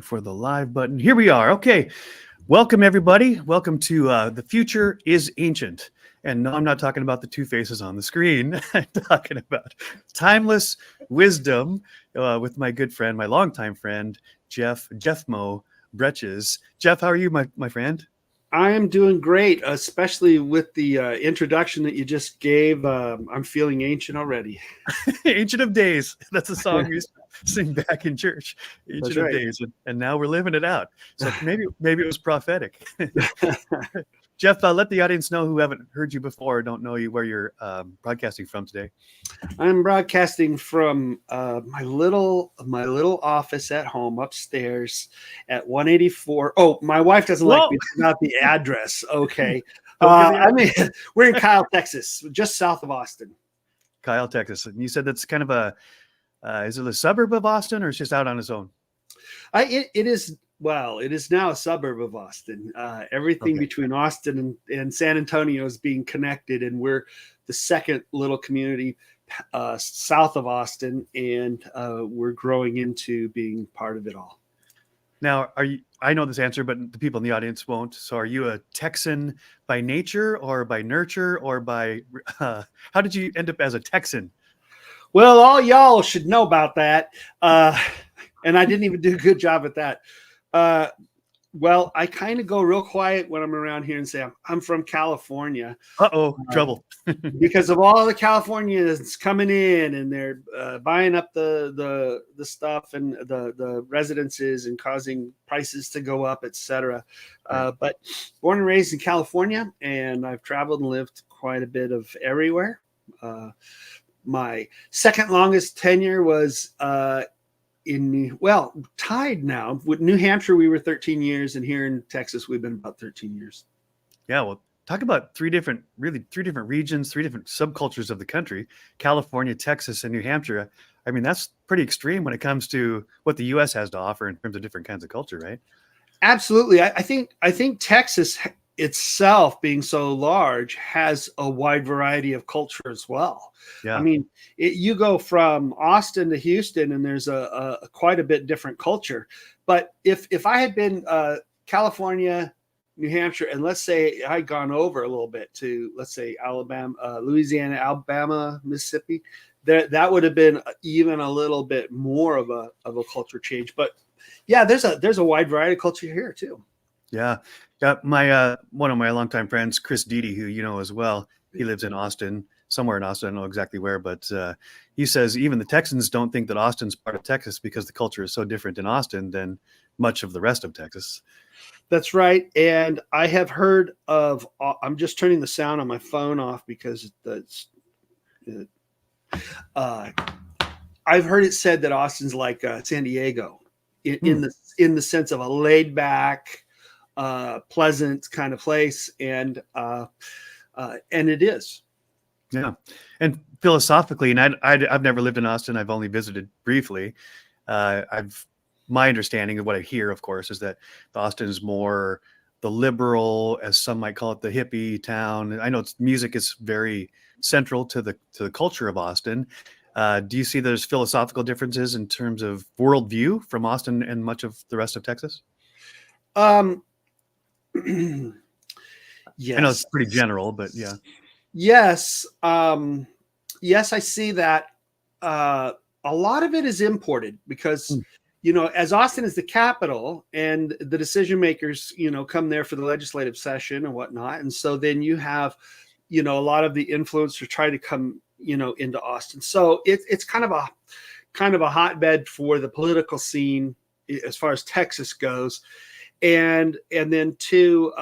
for the live button. Here we are. Okay. Welcome, everybody. Welcome to The Future is Ancient. And no, I'm not talking about the two faces on the screen. I'm talking about timeless wisdom with my good friend, my longtime friend, Jeff Mo Bretches. Jeff, how are you, my friend? I am doing great, especially with the introduction that you just gave. I'm feeling ancient already. Ancient of Days. That's a song we used to sing back in church. Ancient That's of right. Days. And now we're living it out. So maybe it was prophetic. Jeff, let the audience know who haven't heard you before or don't know you where you're broadcasting from today. I'm broadcasting from my little office at home upstairs at 184. Oh, my wife doesn't like me to not the address. Okay. We're in Kyle, Texas, just south of Austin. Kyle, Texas. And you said that's kind of is it a suburb of Austin or it's just out on its own? It is. Well, it is now a suburb of Austin. Everything between Austin and San Antonio is being connected, and we're the second little community south of Austin, and we're growing into being part of it all. Now, I know this answer, but the people in the audience won't. So are you a Texan by nature or by nurture or by how did you end up as a Texan? Well, all y'all should know about that. And I didn't even do a good job at that. Well, I kind of go real quiet when I'm around here and say I'm from California. Trouble. Because of all the Californians coming in and they're buying up the stuff and the residences and causing prices to go up, etc. But born and raised in California, and I've traveled and lived quite a bit of everywhere. My second longest tenure was tied now with New Hampshire. We were 13 years, and here in Texas we've been about 13 years. Yeah, well, talk about three different regions, three different subcultures of the country: California, Texas, and New Hampshire. I mean, that's pretty extreme when it comes to what the U.S. has to offer in terms of different kinds of culture, right? Absolutely. I think Texas itself, being so large, has a wide variety of culture as well. Yeah. I mean, you go from Austin to Houston, and there's a quite a bit different culture. But if I had been California, New Hampshire, and let's say I'd gone over a little bit to, let's say, Alabama, Louisiana, Alabama, Mississippi, that would have been even a little bit more of a culture change. But yeah, there's a wide variety of culture here too. Yeah. My one of my longtime friends, Chris Deedy, who you know as well, he lives in Austin, somewhere in Austin. I don't know exactly where, but he says even the Texans don't think that Austin's part of Texas because the culture is so different in Austin than much of the rest of Texas. That's right. And I have heard of, I'm just turning the sound on my phone off because I've heard it said that Austin's like San Diego in the sense of a laid back, pleasant kind of place, and it is. Yeah, and philosophically, and I've never lived in Austin. I've only visited briefly. My understanding of what I hear, of course, is that Austin is more the liberal, as some might call it, the hippie town. I know music is very central to the culture of Austin. Do you see there's philosophical differences in terms of worldview from Austin and much of the rest of Texas? Yes. I know it's pretty general, but yeah. Yes. Yes, I see that. A lot of it is imported because, as Austin is the capital and the decision makers, come there for the legislative session and whatnot. And so then you have, a lot of the influencers try to come, into Austin. So it's kind of a hotbed for the political scene as far as Texas goes. And then too,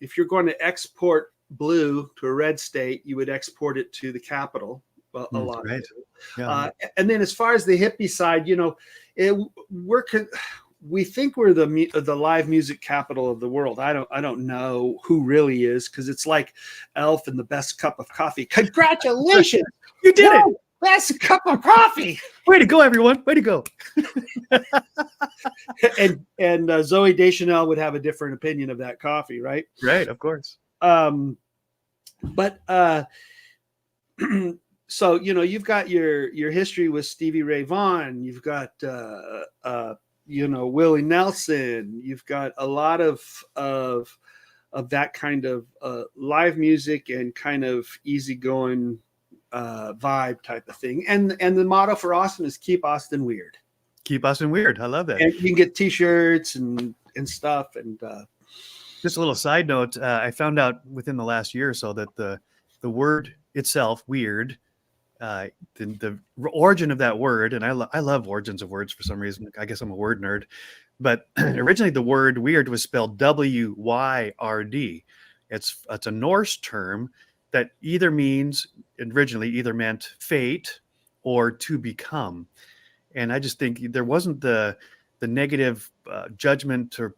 if you're going to export blue to a red state, you would export it to the capital. A lot. Right. Yeah. And then as far as the hippie side, we think we're the live music capital of the world. I don't know who really is, because it's like Elf and the best cup of coffee. Congratulations, you did it. Best cup of coffee. Way to go, everyone. Way to go. and Zoe Deschanel would have a different opinion of that coffee, right? Right, of course. But so you've got your history with Stevie Ray Vaughan. You've got Willie Nelson. You've got a lot of that kind of live music and kind of easygoing vibe type of thing. And the motto for Austin is keep Austin weird. Keep Austin weird. I love that. And you can get T-shirts and stuff. And just a little side note, I found out within the last year or so that the word itself, weird, the origin of that word, and I love origins of words for some reason. I guess I'm a word nerd. But originally the word weird was spelled W-Y-R-D. It's a Norse term that originally either meant fate or to become. And I just think there wasn't the negative judgment or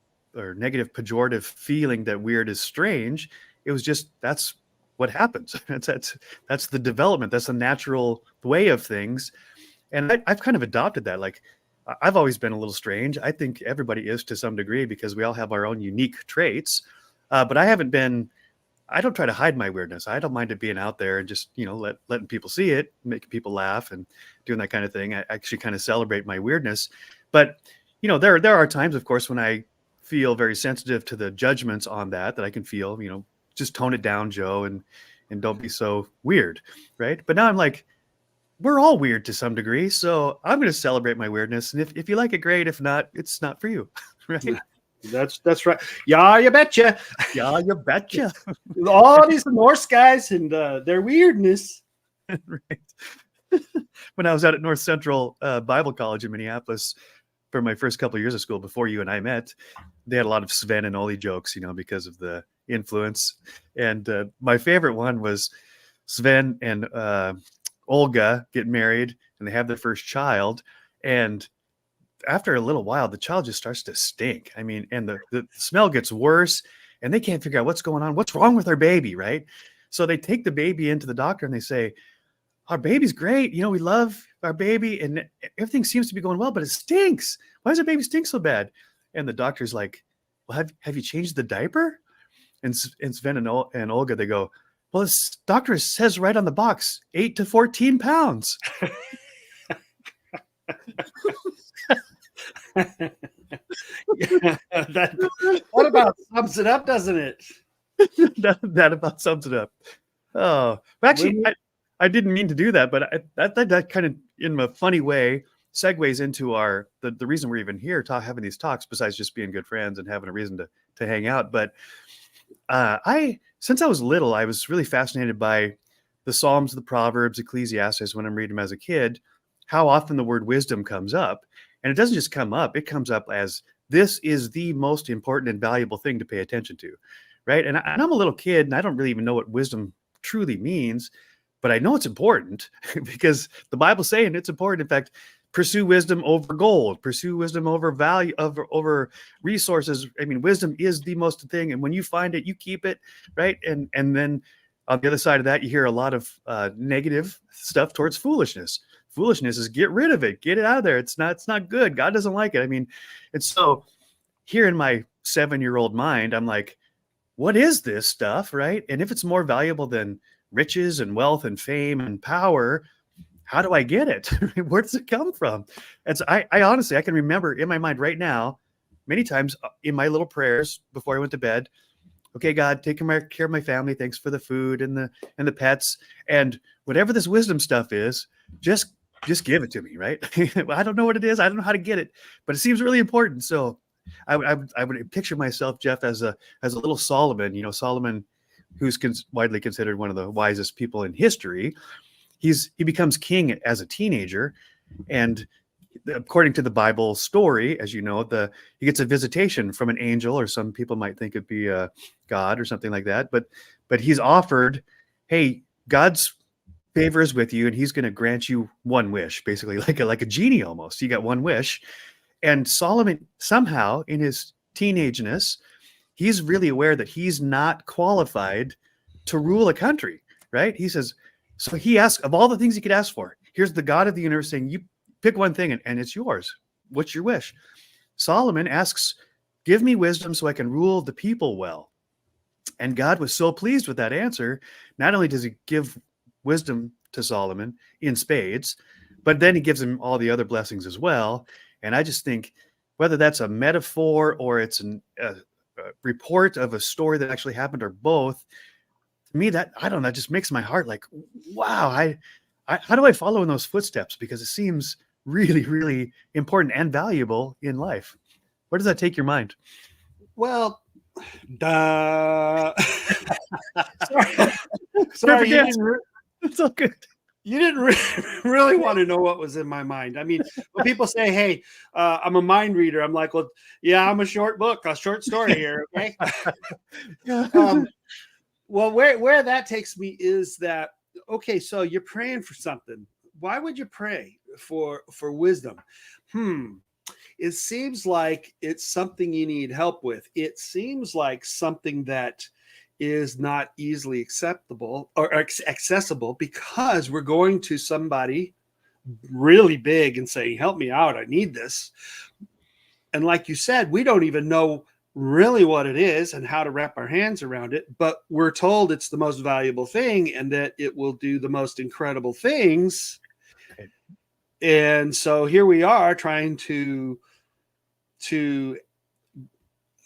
negative pejorative feeling that weird is strange. It was just, that's what happens. That's the development. That's the natural way of things. And I've kind of adopted that. Like, I've always been a little strange. I think everybody is to some degree because we all have our own unique traits. But I don't try to hide my weirdness. I don't mind it being out there and just, letting people see it, making people laugh and doing that kind of thing. I actually kind of celebrate my weirdness. But, there are times, of course, when I feel very sensitive to the judgments on that I can feel, just tone it down, Joe, and don't be so weird. Right. But now I'm like, we're all weird to some degree. So I'm going to celebrate my weirdness. And if you like it, great. If not, it's not for you. Right. That's right. Yeah, you betcha. Yeah, you betcha. All these Norse guys and their weirdness. Right. When I was out at North Central Bible College in Minneapolis for my first couple of years of school before you and I met, they had a lot of Sven and Oli jokes, because of the influence. And my favorite one was Sven and Olga get married and they have their first child. And after a little while, the child just starts to stink. I mean, and the smell gets worse and they can't figure out what's going on. What's wrong with our baby, right? So they take the baby into the doctor and they say, our baby's great. We love our baby and everything seems to be going well, but it stinks. Why does our baby stink so bad? And the doctor's like, well, have you changed the diaper? And Sven and Olga, they go, well, this doctor says right on the box, 8 to 14 pounds. Yeah, what about sums it up, doesn't it? that about sums it up. Oh, but actually, I didn't mean to do that, but that kind of, in a funny way, segues into the reason we're even here having these talks, besides just being good friends and having a reason to hang out. But since I was little, I was really fascinated by the Psalms, the Proverbs, Ecclesiastes when I'm reading them as a kid, how often the word wisdom comes up. And it doesn't just come up, it comes up as this is the most important and valuable thing to pay attention to, right? And I'm a little kid and I don't really even know what wisdom truly means, but I know it's important because the Bible's saying it's important. In fact, pursue wisdom over gold, pursue wisdom over value, over resources. I mean, wisdom is the most thing. And when you find it, you keep it, right? And then on the other side of that, you hear a lot of negative stuff towards foolishness. Foolishness is get rid of it, get it out of there. It's not good. God doesn't like it. I mean, and so here in my 7-year-old mind, I'm like, what is this stuff, right? And if it's more valuable than riches and wealth and fame and power, how do I get it? Where does it come from? And so I honestly, I can remember in my mind right now, many times in my little prayers before I went to bed, okay, God, take care of my family. Thanks for the food and the pets. And whatever this wisdom stuff is, just give it to me, right? I don't know what it is. I don't know how to get it, but it seems really important. So I would picture myself, Jeff, as a little Solomon, Solomon, who's widely considered one of the wisest people in history. He becomes king as a teenager, and according to the Bible story, as you know, he gets a visitation from an angel, or some people might think it'd be a God or something like that. But he's offered, hey, God's favor is with you, and he's going to grant you one wish, basically like a genie almost. You got one wish, and Solomon somehow in his teenageness, he's really aware that he's not qualified to rule a country, right? He says, so he asks, of all the things he could ask for, here's the God of the universe saying, you pick one thing and it's yours. What's your wish? Solomon asks, give me wisdom so I can rule the people well. And God was so pleased with that answer. Not only does he give wisdom to Solomon in spades, but then he gives him all the other blessings as well. And I just think whether that's a metaphor or it's a report of a story that actually happened, or both. To me, that, I don't know, just makes my heart like, wow, how do I follow in those footsteps? Because it seems really, really important and valuable in life. Where does that take your mind? Well, duh. sorry, Perfect you answer. It's all good. really want to know what was in my mind. I mean, when people say, "Hey, I'm a mind reader," I'm like, "Well, yeah, I'm a short story here." Okay. Yeah. Well, where that takes me is that, okay, so you're praying for something. Why would you pray for wisdom? It seems like it's something you need help with. It seems like something that is not easily acceptable or accessible, because we're going to somebody really big and saying, "Help me out, I need this." And like you said, we don't even know really what it is and how to wrap our hands around it, but we're told it's the most valuable thing and that it will do the most incredible things. Right. And so here we are trying to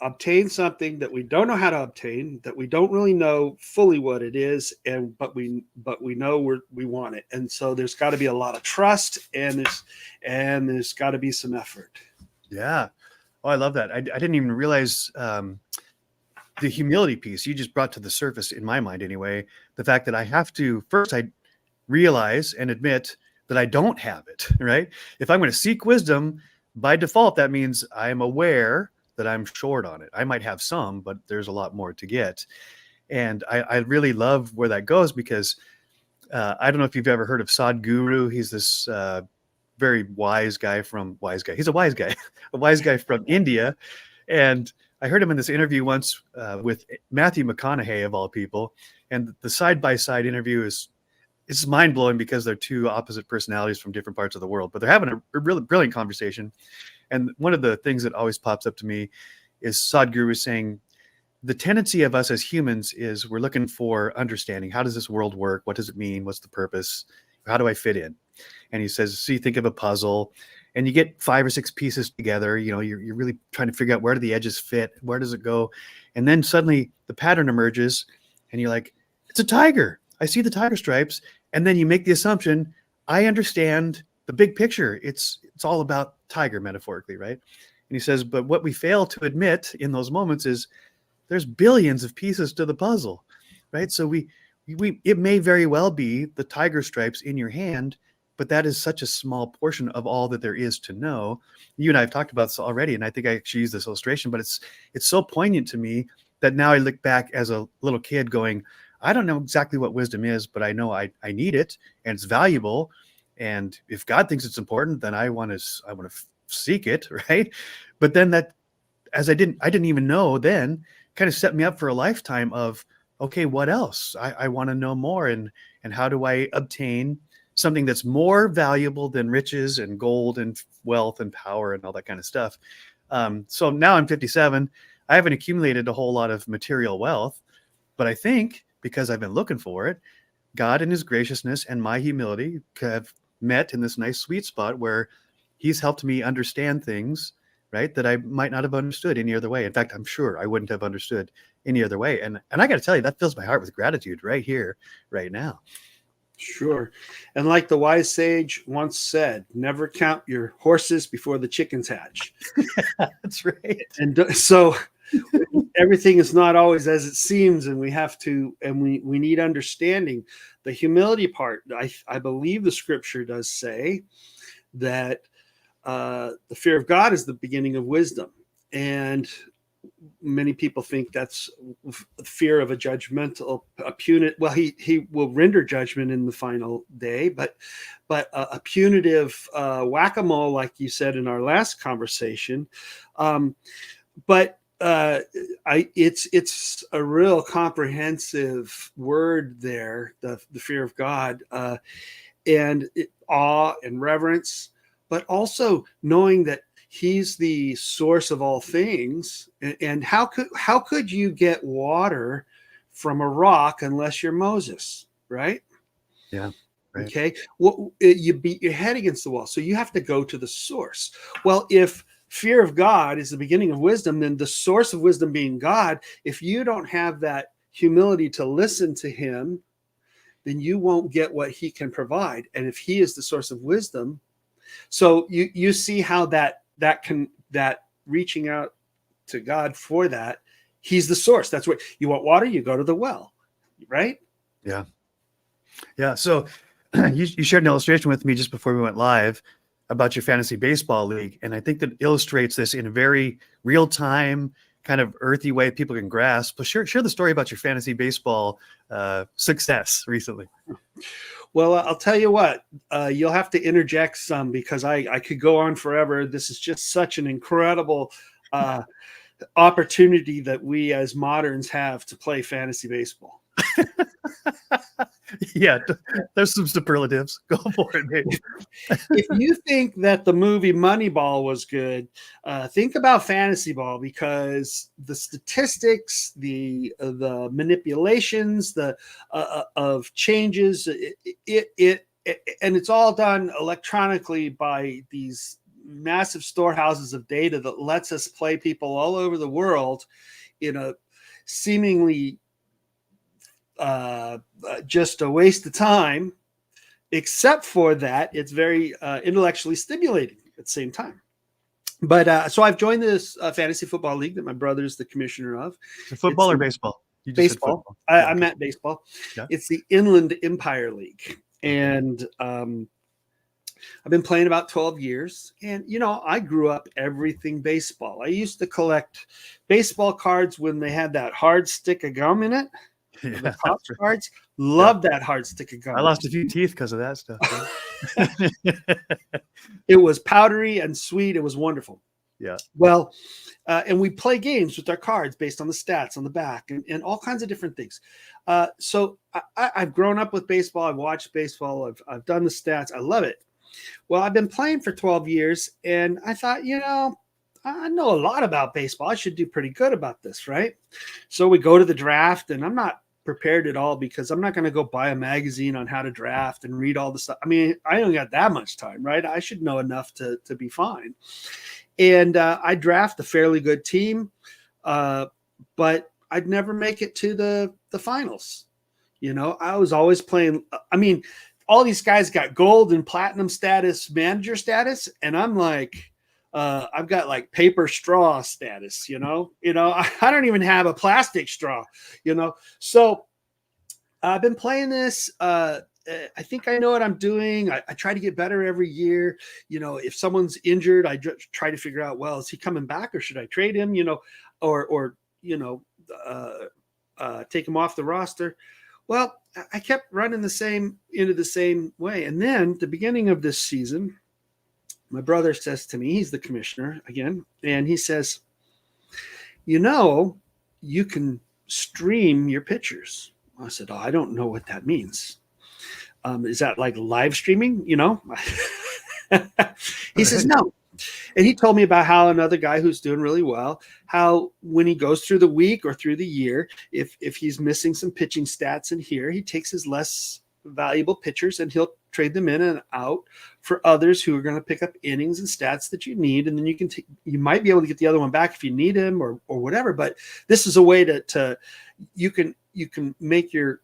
obtain something that we don't know how to obtain, that we don't really know fully what it is, and but we know we want it. And so there's got to be a lot of trust, and there's got to be some effort. Yeah. Oh, I love that. I didn't even realize the humility piece you just brought to the surface in my mind anyway. The fact that I have to first, I realize and admit that I don't have it, right? If I'm going to seek wisdom, by default, that means I'm aware that I'm short on it. I might have some, but there's a lot more to get. And I really love where that goes, because I don't know if you've ever heard of Sadhguru. He's this very wise guy. He's a wise guy, a wise guy from India. And I heard him in this interview once with Matthew McConaughey, of all people. And the side-by-side interview it's mind blowing, because they're two opposite personalities from different parts of the world, but they're having a really brilliant conversation. And one of the things that always pops up to me is Sadhguru saying, the tendency of us as humans is we're looking for understanding. How does this world work? What does it mean? What's the purpose? How do I fit in? And he says, so you think of a puzzle and you get 5 or 6 pieces together, you're really trying to figure out where do the edges fit? Where does it go? And then suddenly the pattern emerges and you're like, it's a tiger. I see the tiger stripes. And then you make the assumption, I understand the big picture. It's all about tiger, metaphorically, right? And he says, but what we fail to admit in those moments is there's billions of pieces to the puzzle, right? So it may very well be the tiger stripes in your hand, but that is such a small portion of all that there is to know. You and I have talked about this already, and I think I actually used this illustration, but it's so poignant to me that now I look back as a little kid going, I don't know exactly what wisdom is, but I know I need it and it's valuable. And if God thinks it's important, then I want to seek it, right? But then that, as I didn't even know then, kind of set me up for a lifetime of, okay, what else? I want to know more, and how do I obtain something that's more valuable than riches and gold and wealth and power and all that kind of stuff. So now I'm 57. I haven't accumulated a whole lot of material wealth, but I think because I've been looking for it, God in his graciousness and my humility have met in this nice sweet spot where he's helped me understand things, right, that I might not have understood any other way. In fact, I'm sure I wouldn't have understood any other way. And I got to tell you, that fills my heart with gratitude right here, right now. Sure. And like the wise sage once said, never count your horses before the chickens hatch. That's right. And so everything is not always as it seems, and we have to, and we need understanding. The humility part, I believe the scripture does say that the fear of God is the beginning of wisdom. And many people think that's fear of a judgmental, a punitive. Well, he will render judgment in the final day, but a punitive whack-a-mole, like you said in our last conversation. But it's a real comprehensive word there, the fear of God, and awe and reverence, but also knowing that he's the source of all things. And how could you get water from a rock unless you're Moses, right? Yeah. Right. Okay. Well, you beat your head against the wall, so you have to go to the source. Well, if fear of God is the beginning of wisdom, then the source of wisdom being God, if you don't have that humility to listen to him, then you won't get what he can provide. And if he is the source of wisdom, so you see how that reaching out to God for that, he's the source. That's what you want. Water, you go to the well, right? Yeah. Yeah. So you shared an illustration with me just before we went live about your fantasy baseball league. And I think that illustrates this in a very real time, kind of earthy way people can grasp. But share the story about your fantasy baseball success recently. Well, I'll tell you what, you'll have to interject some because I could go on forever. This is just such an incredible opportunity that we as moderns have to play fantasy baseball. Yeah, there's some superlatives. Go for it, maybe. If you think that the movie Moneyball was good, think about fantasy ball, because the statistics, the manipulations, of changes, and it's all done electronically by these massive storehouses of data that lets us play people all over the world in a seemingly just a waste of time, except for that it's very intellectually stimulating at the same time. But so I've joined this fantasy football league that my brother's the commissioner of. So football or baseball? You just baseball. said football. I meant baseball. Yeah. It's the Inland Empire League. And I've been playing about 12 years. And, I grew up everything baseball. I used to collect baseball cards when they had that hard stick of gum in it. Yeah, the top cards. Loved that hard stick of gum. I lost a few teeth because of that stuff. It was powdery and sweet. It was wonderful. Yeah. Well, and we play games with our cards based on the stats on the back and all kinds of different things. So I've grown up with baseball. I've watched baseball. I've done the stats. I love it. Well, I've been playing for 12 years, and I thought, I know a lot about baseball. I should do pretty good about this, right? So we go to the draft, and I'm not prepared at all because I'm not going to go buy a magazine on how to draft and read all the stuff. I mean, I don't got that much time, right? I should know enough to be fine. And I draft a fairly good team, but I'd never make it to the finals. I was always playing. I mean, all these guys got gold and platinum status, manager status, and I'm like, I've got like paper straw status, I don't even have a plastic straw, So I've been playing this. I think I know what I'm doing. I try to get better every year. If someone's injured, I try to figure out, well, is he coming back or should I trade him, or take him off the roster. Well, I kept running into the same way. And then the beginning of this season, my brother says to me, he's the commissioner again, and he says, you can stream your pictures. I said, I don't know what that means. Is that like live streaming? He says, no. And he told me about how another guy who's doing really well, how when he goes through the week or through the year, if he's missing some pitching stats in here, he takes his less valuable pitchers and he'll trade them in and out for others who are going to pick up innings and stats that you need. And then you might be able to get the other one back if you need him or whatever. But this is a way to you can make your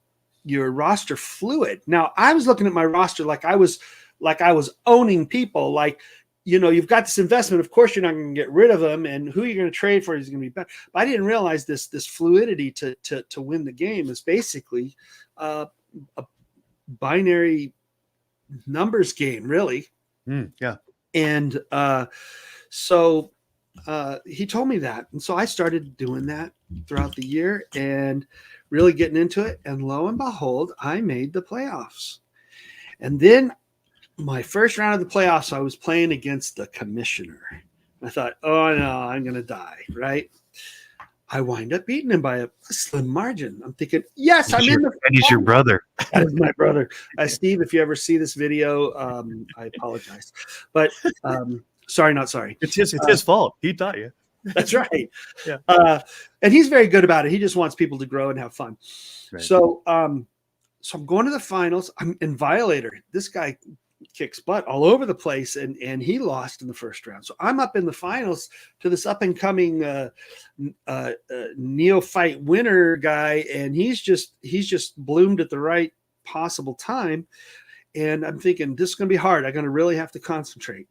roster fluid. Now I was looking at my roster like I was owning people, like, you've got this investment. Of course, you're not going to get rid of them, and who you're going to trade for is going to be better. But I didn't realize this fluidity to win the game is basically a binary numbers game, really. Yeah. And so he told me that, and so I started doing that throughout the year and really getting into it. And lo and behold, I made the playoffs. And then my first round of the playoffs, I was playing against the commissioner. I thought, oh no, I'm going to die, right? I wind up beating him by a slim margin. I'm thinking, yes, I'm in the. And he's your brother. That is my brother. Steve, if you ever see this video, I apologize. But sorry, not sorry. It's his fault. He taught you. That's right. Yeah. And he's very good about it. He just wants people to grow and have fun. Right. So I'm going to the finals. I'm in Violator. This guy kicks butt all over the place, and he lost in the first round. So I'm up in the finals to this up and coming neophyte winner guy, and he's just bloomed at the right possible time. And I'm thinking, this is going to be hard. I'm going to really have to concentrate.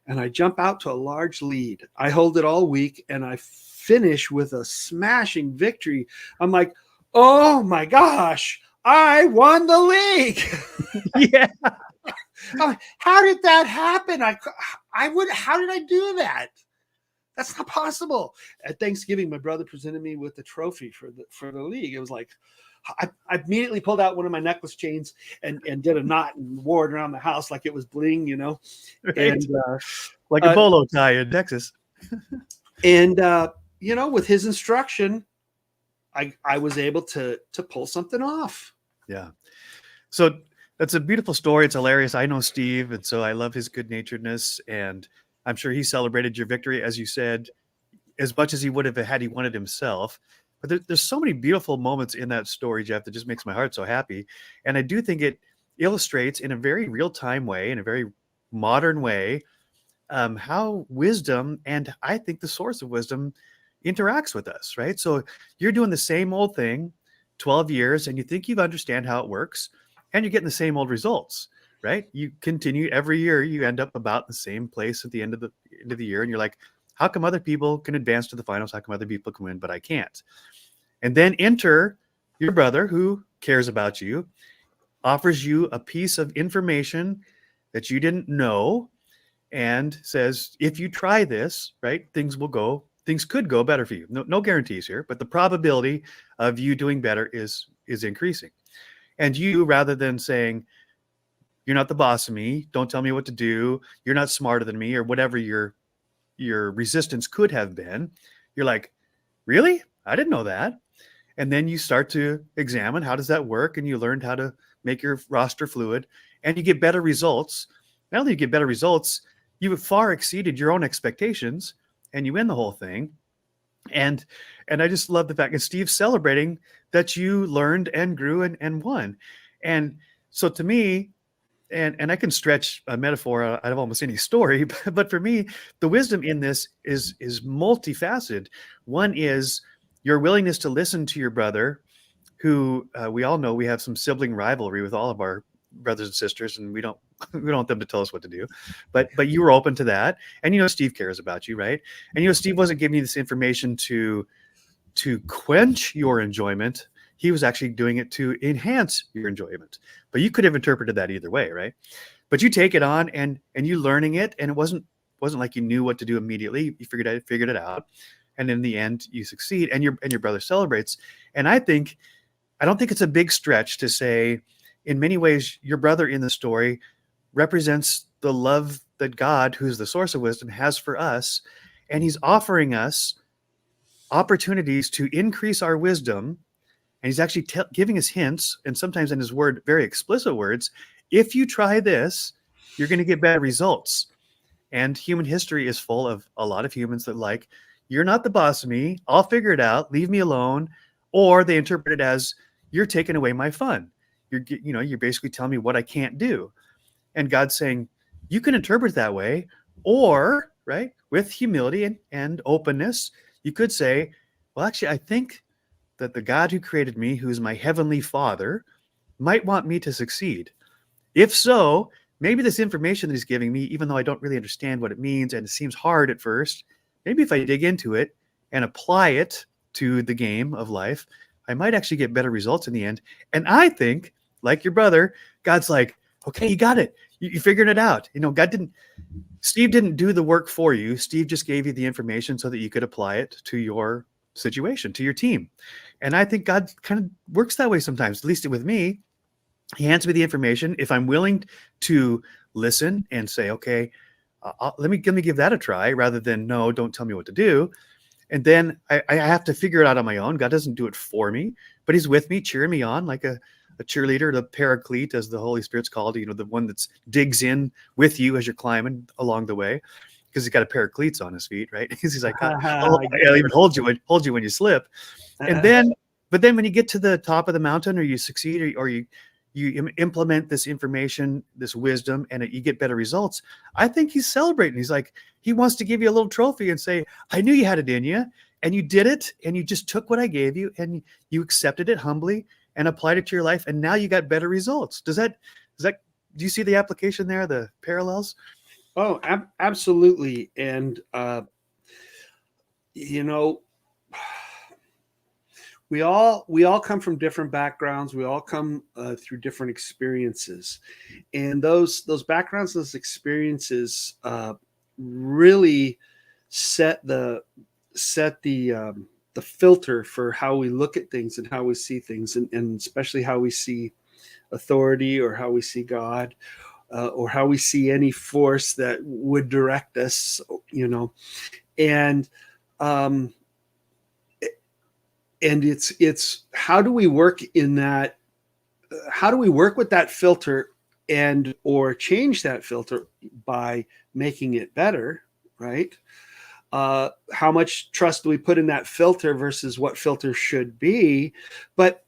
And I jump out to a large lead. I hold it all week, and I finish with a smashing victory. I'm like, oh my gosh, I won the league. Yeah. How did that happen? How did I do that? That's not possible. At Thanksgiving, my brother presented me with the trophy for the league. It was like, I immediately pulled out one of my necklace chains and did a knot and wore it around the house like it was bling, Right. and Like a bolo tie in Texas. and with his instruction, I was able to pull something off. Yeah. So that's a beautiful story. It's hilarious. I know Steve, and so I love his good naturedness, and I'm sure he celebrated your victory, as you said, as much as he would have had he wanted himself. But there's so many beautiful moments in that story, Jeff, that just makes my heart so happy. And I do think it illustrates in a very real-time way, in a very modern way, how wisdom, and I think the source of wisdom, interacts with us, right? So you're doing the same old thing 12 years, and you think you understand how it works, and you're getting the same old results, right? You continue every year, you end up about the same place at the end of the year, and you're like, how come other people can advance to the finals? How come other people can win, but I can't? And then enter your brother, who cares about you, offers you a piece of information that you didn't know, and says, if you try this, right, things could go better for you. No guarantees here, but the probability of you doing better is increasing. And you, rather than saying, you're not the boss of me, don't tell me what to do, you're not smarter than me, or whatever your resistance could have been, you're like, really? I didn't know that. And then you start to examine, how does that work? And you learned how to make your roster fluid, and you get better results. Not only do you get better results, you have far exceeded your own expectations, and you win the whole thing. And I just love the fact that Steve's celebrating that you learned and grew and won. And so to me, and I can stretch a metaphor out of almost any story, but for me, the wisdom in this is multifaceted. One is your willingness to listen to your brother, who we all know we have some sibling rivalry with all of our brothers and sisters, and we don't want them to tell us what to do, but you were open to that, and Steve cares about you, right? And Steve wasn't giving you this information to quench your enjoyment. He was actually doing it to enhance your enjoyment. But you could have interpreted that either way, right? But you take it on, and you learning it, and it wasn't like you knew what to do immediately. You figured it out, and in the end, you succeed, and your brother celebrates. And I don't think it's a big stretch to say, in many ways, your brother in the story represents the love that God, who's the source of wisdom, has for us, and he's offering us opportunities to increase our wisdom. And he's actually giving us hints, and sometimes in his word, very explicit words. If you try this, you're going to get better results. And human history is full of a lot of humans that you're not the boss of me, I'll figure it out, leave me alone. Or they interpret it as, you're taking away my fun. You're basically telling me what I can't do. And God's saying, you can interpret it that way, or, right, with humility and openness, you could say, well, actually, I think that the God who created me, who is my heavenly Father, might want me to succeed. If so, maybe this information that he's giving me, even though I don't really understand what it means and it seems hard at first, maybe if I dig into it and apply it to the game of life, I might actually get better results in the end. And I think, like your brother, God's like, okay, you got it. You figured it out. Steve didn't do the work for you. Steve just gave you the information so that you could apply it to your situation, to your team. And I think God kind of works that way sometimes, at least with me. He hands me the information. If I'm willing to listen and say, okay, let me give that a try, rather than, no, don't tell me what to do. And then I have to figure it out on my own. God doesn't do it for me, but he's with me, cheering me on like a cheerleader, the paraclete, as the Holy Spirit's called, the one that digs in with you as you're climbing along the way, because he's got a pair of cleats on his feet, right? He's like, I'll even hold you when you slip. And then, but then when you get to the top of the mountain, or you succeed, or you you implement this information, this wisdom, and you get better results. I think he's celebrating. He's like, he wants to give you a little trophy and say, I knew you had it in you, and you did it, and you just took what I gave you, and you accepted it humbly and applied it to your life, and now you got better results. Do you see the application there, the parallels? Oh, absolutely. And, you know, we all come from different backgrounds. We all come through different experiences, and those backgrounds, those experiences, really set the filter for how we look at things and how we see things, and especially how we see authority, or how we see God, or how we see any force that would direct us, and it's how do we work in that? How do we work with that filter and or change that filter by making it better, right? How much trust do we put in that filter versus what filter should be? But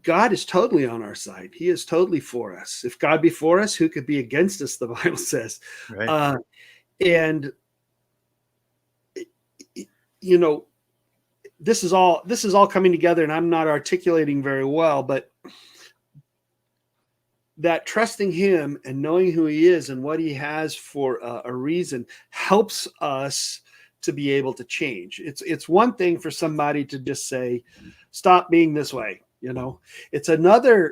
God is totally on our side. He is totally for us. If God be for us, who could be against us? The Bible says, Right. And this is all coming together, and I'm not articulating very well, but that trusting him and knowing who he is and what he has for a reason helps us to be able to change. It's one thing for somebody to just say, stop being this way. It's another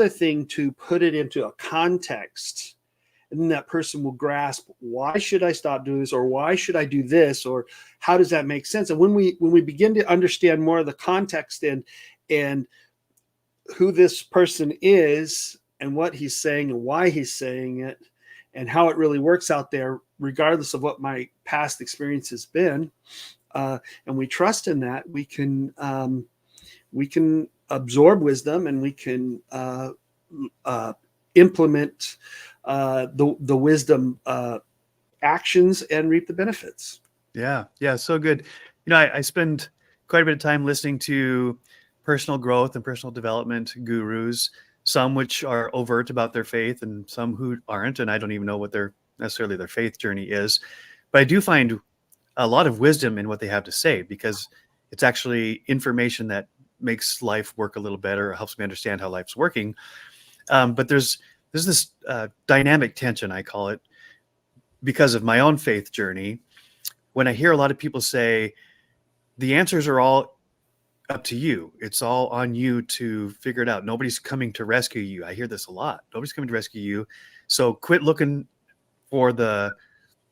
thing to put it into a context, and then that person will grasp, why should I stop doing this, or why should I do this, or how does that make sense? And when we begin to understand more of the context and who this person is and what he's saying and why he's saying it and how it really works out there, regardless of what my past experience has been, and we trust in that, we can absorb wisdom, and we can implement the wisdom actions and reap the benefits. Yeah. So good. I spend quite a bit of time listening to personal growth and personal development gurus, some which are overt about their faith and some who aren't, and I don't even know what necessarily their faith journey is. But I do find a lot of wisdom in what they have to say, because it's actually information that makes life work a little better, or helps me understand how life's working. But there's this dynamic tension, I call it, because of my own faith journey. When I hear a lot of people say, the answers are all up to you. It's all on you to figure it out. Nobody's coming to rescue you. I hear this a lot. Nobody's coming to rescue you. So quit looking for the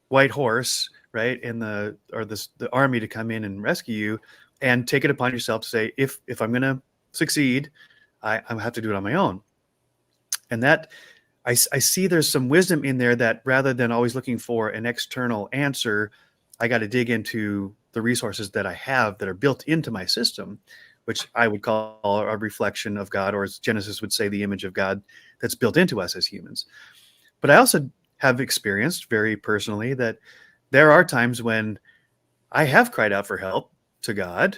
white horse, right? And the army to come in and rescue you, and take it upon yourself to say, if I'm going to succeed, I have to do it on my own. And that I see there's some wisdom in there, that rather than always looking for an external answer, I got to dig into the resources that I have that are built into my system, which I would call a reflection of God, or as Genesis would say, the image of God that's built into us as humans. But I also have experienced very personally that there are times when I have cried out for help to God,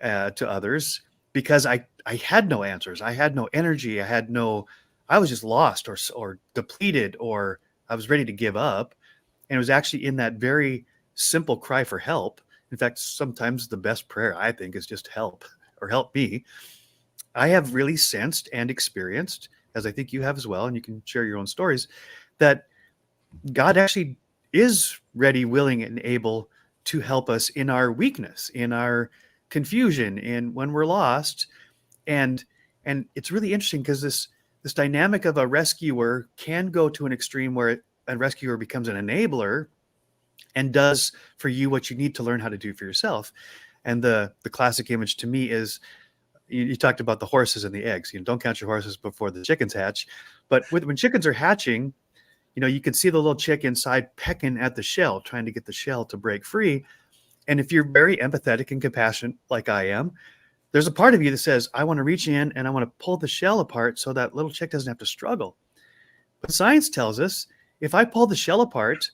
to others, because I had no answers. I had no energy. I was just lost or depleted, or I was ready to give up. And it was actually in that very simple cry for help. In fact, sometimes the best prayer, I think, is just help, or help me. I have really sensed and experienced, as I think you have as well, and you can share your own stories, that God actually is ready, willing, and able to help us in our weakness, in our confusion, and when we're lost. And it's really interesting, because this dynamic of a rescuer can go to an extreme where a rescuer becomes an enabler and does for you what you need to learn how to do for yourself. And the classic image to me is, you talked about the horses and the eggs. Don't count your horses before the chickens hatch. But when chickens are hatching, you can see the little chick inside pecking at the shell, trying to get the shell to break free. And if you're very empathetic and compassionate, like I am, there's a part of you that says, I want to reach in and I want to pull the shell apart so that little chick doesn't have to struggle. But science tells us, if I pull the shell apart,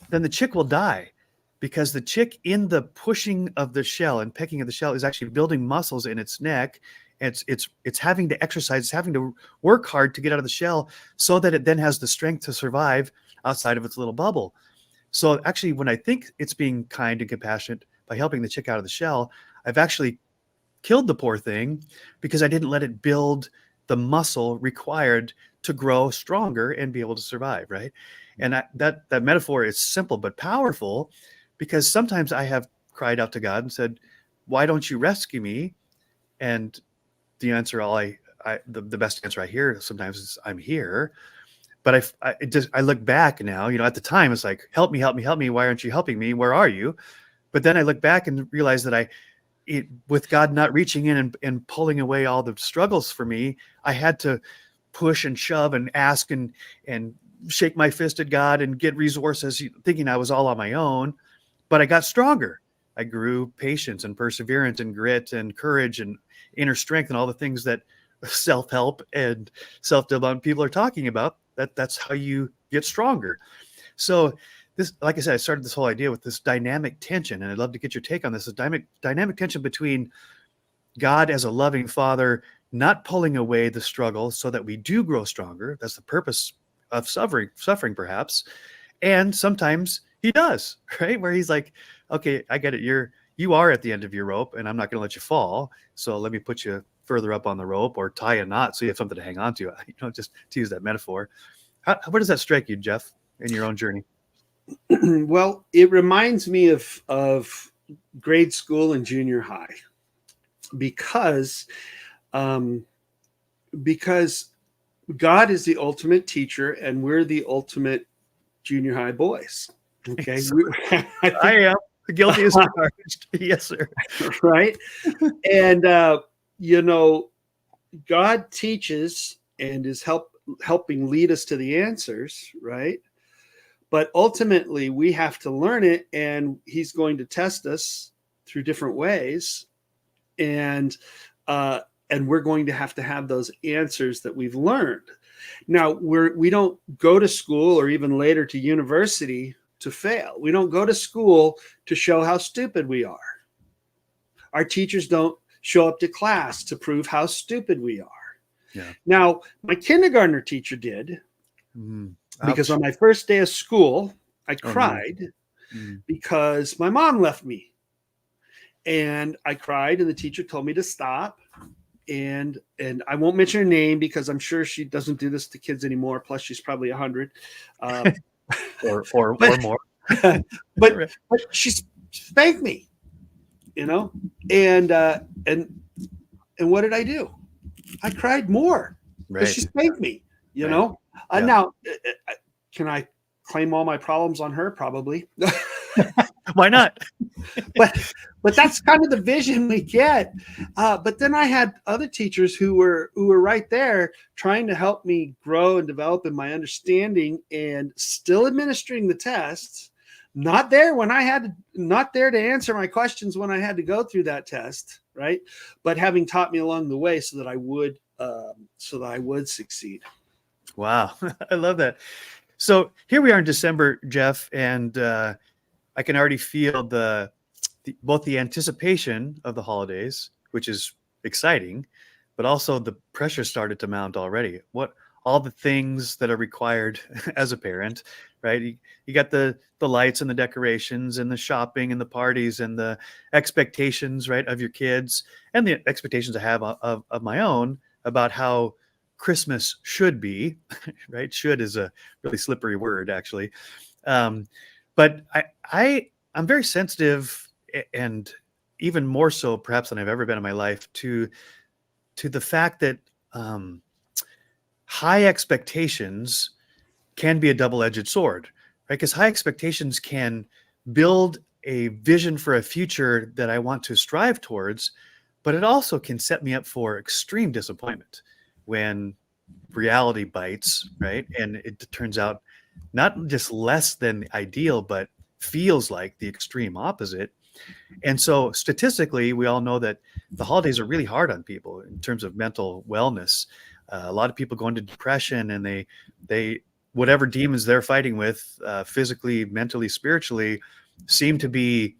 then the chick will die, because the chick, in the pushing of the shell and pecking of the shell, is actually building muscles in its neck It's having to exercise, it's having to work hard to get out of the shell so that it then has the strength to survive outside of its little bubble. So actually, when I think it's being kind and compassionate by helping the chick out of the shell, I've actually killed the poor thing because I didn't let it build the muscle required to grow stronger and be able to survive, right? And that metaphor is simple but powerful, because sometimes I have cried out to God and said, "Why don't you rescue me?" And the answer, the best answer I hear sometimes is, "I'm here." But I look back now, at the time it's like, "Help me, help me, help me. Why aren't you helping me? Where are you?" But then I look back and realize that with God not reaching in and pulling away all the struggles for me, I had to push and shove and ask and shake my fist at God and get resources, thinking I was all on my own. But I got stronger. I grew patience and perseverance and grit and courage and inner strength and all the things that self-help and self-development people are talking about. That's how you get stronger. So this, like I said, I started this whole idea with this dynamic tension, and I'd love to get your take on this. This dynamic tension between God as a loving father, not pulling away the struggle so that we do grow stronger. That's the purpose of suffering perhaps. And sometimes he does, right? Where he's like, "Okay, I get it. You are at the end of your rope, and I'm not going to let you fall. So let me put you further up on the rope or tie a knot so you have something to hang on to." Just to use that metaphor. Where does that strike you, Jeff, in your own journey? Well, it reminds me of grade school and junior high, because God is the ultimate teacher and we're the ultimate junior high boys. Okay. I am guilty as charged. Yes, sir. Right. And, God teaches and is helping lead us to the answers. Right. But ultimately we have to learn it, and he's going to test us through different ways. And we're going to have those answers that we've learned. Now, we don't go to school or even later to university to fail. We don't go to school to show how stupid we are. Our teachers don't show up to class to prove how stupid we are. Yeah. Now, my kindergartner teacher did, because on my first day of school, I cried because my mom left me. And I cried, and the teacher told me to stop. And I won't mention her name because I'm sure she doesn't do this to kids anymore. Plus, she's probably 100, or more. but she spanked me, and what did I do? I cried more because she spanked me. Now, can I claim all my problems on her? Probably. Why not? but that's kind of the vision we get. But then I had other teachers who were right there trying to help me grow and develop in my understanding, and still administering the tests. Not there to answer my questions when I had to go through that test, right? But having taught me along the way so that I would succeed. Wow, I love that. So here we are in December, Jeff, and I can already feel both the anticipation of the holidays, which is exciting, but also the pressure started to mount already. All the things that are required as a parent, right? You got the lights and the decorations and the shopping and the parties and the expectations, right, of your kids, and the expectations I have of my own about how Christmas should be, right? Should is a really slippery word, actually. But I'm very sensitive, and even more so perhaps than I've ever been in my life, to the fact that high expectations can be a double-edged sword, right? Because high expectations can build a vision for a future that I want to strive towards, but it also can set me up for extreme disappointment when reality bites, right? And it turns out not just less than ideal, but feels like the extreme opposite. And so statistically, we all know that the holidays are really hard on people in terms of mental wellness. A lot of people go into depression, and they whatever demons they're fighting with, physically, mentally, spiritually, seem to be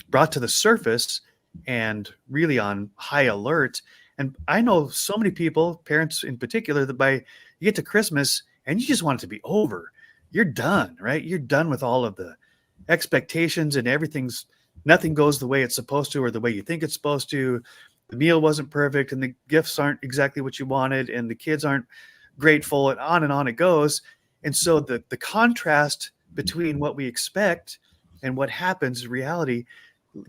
brought to the surface and really on high alert. And I know so many people, parents in particular, that by you get to Christmas and you just want it to be over. You're done, right? You're done with all of the expectations and nothing goes the way it's supposed to or the way you think it's supposed to. The meal wasn't perfect and the gifts aren't exactly what you wanted and the kids aren't grateful, and on it goes. And so the contrast between what we expect and what happens in reality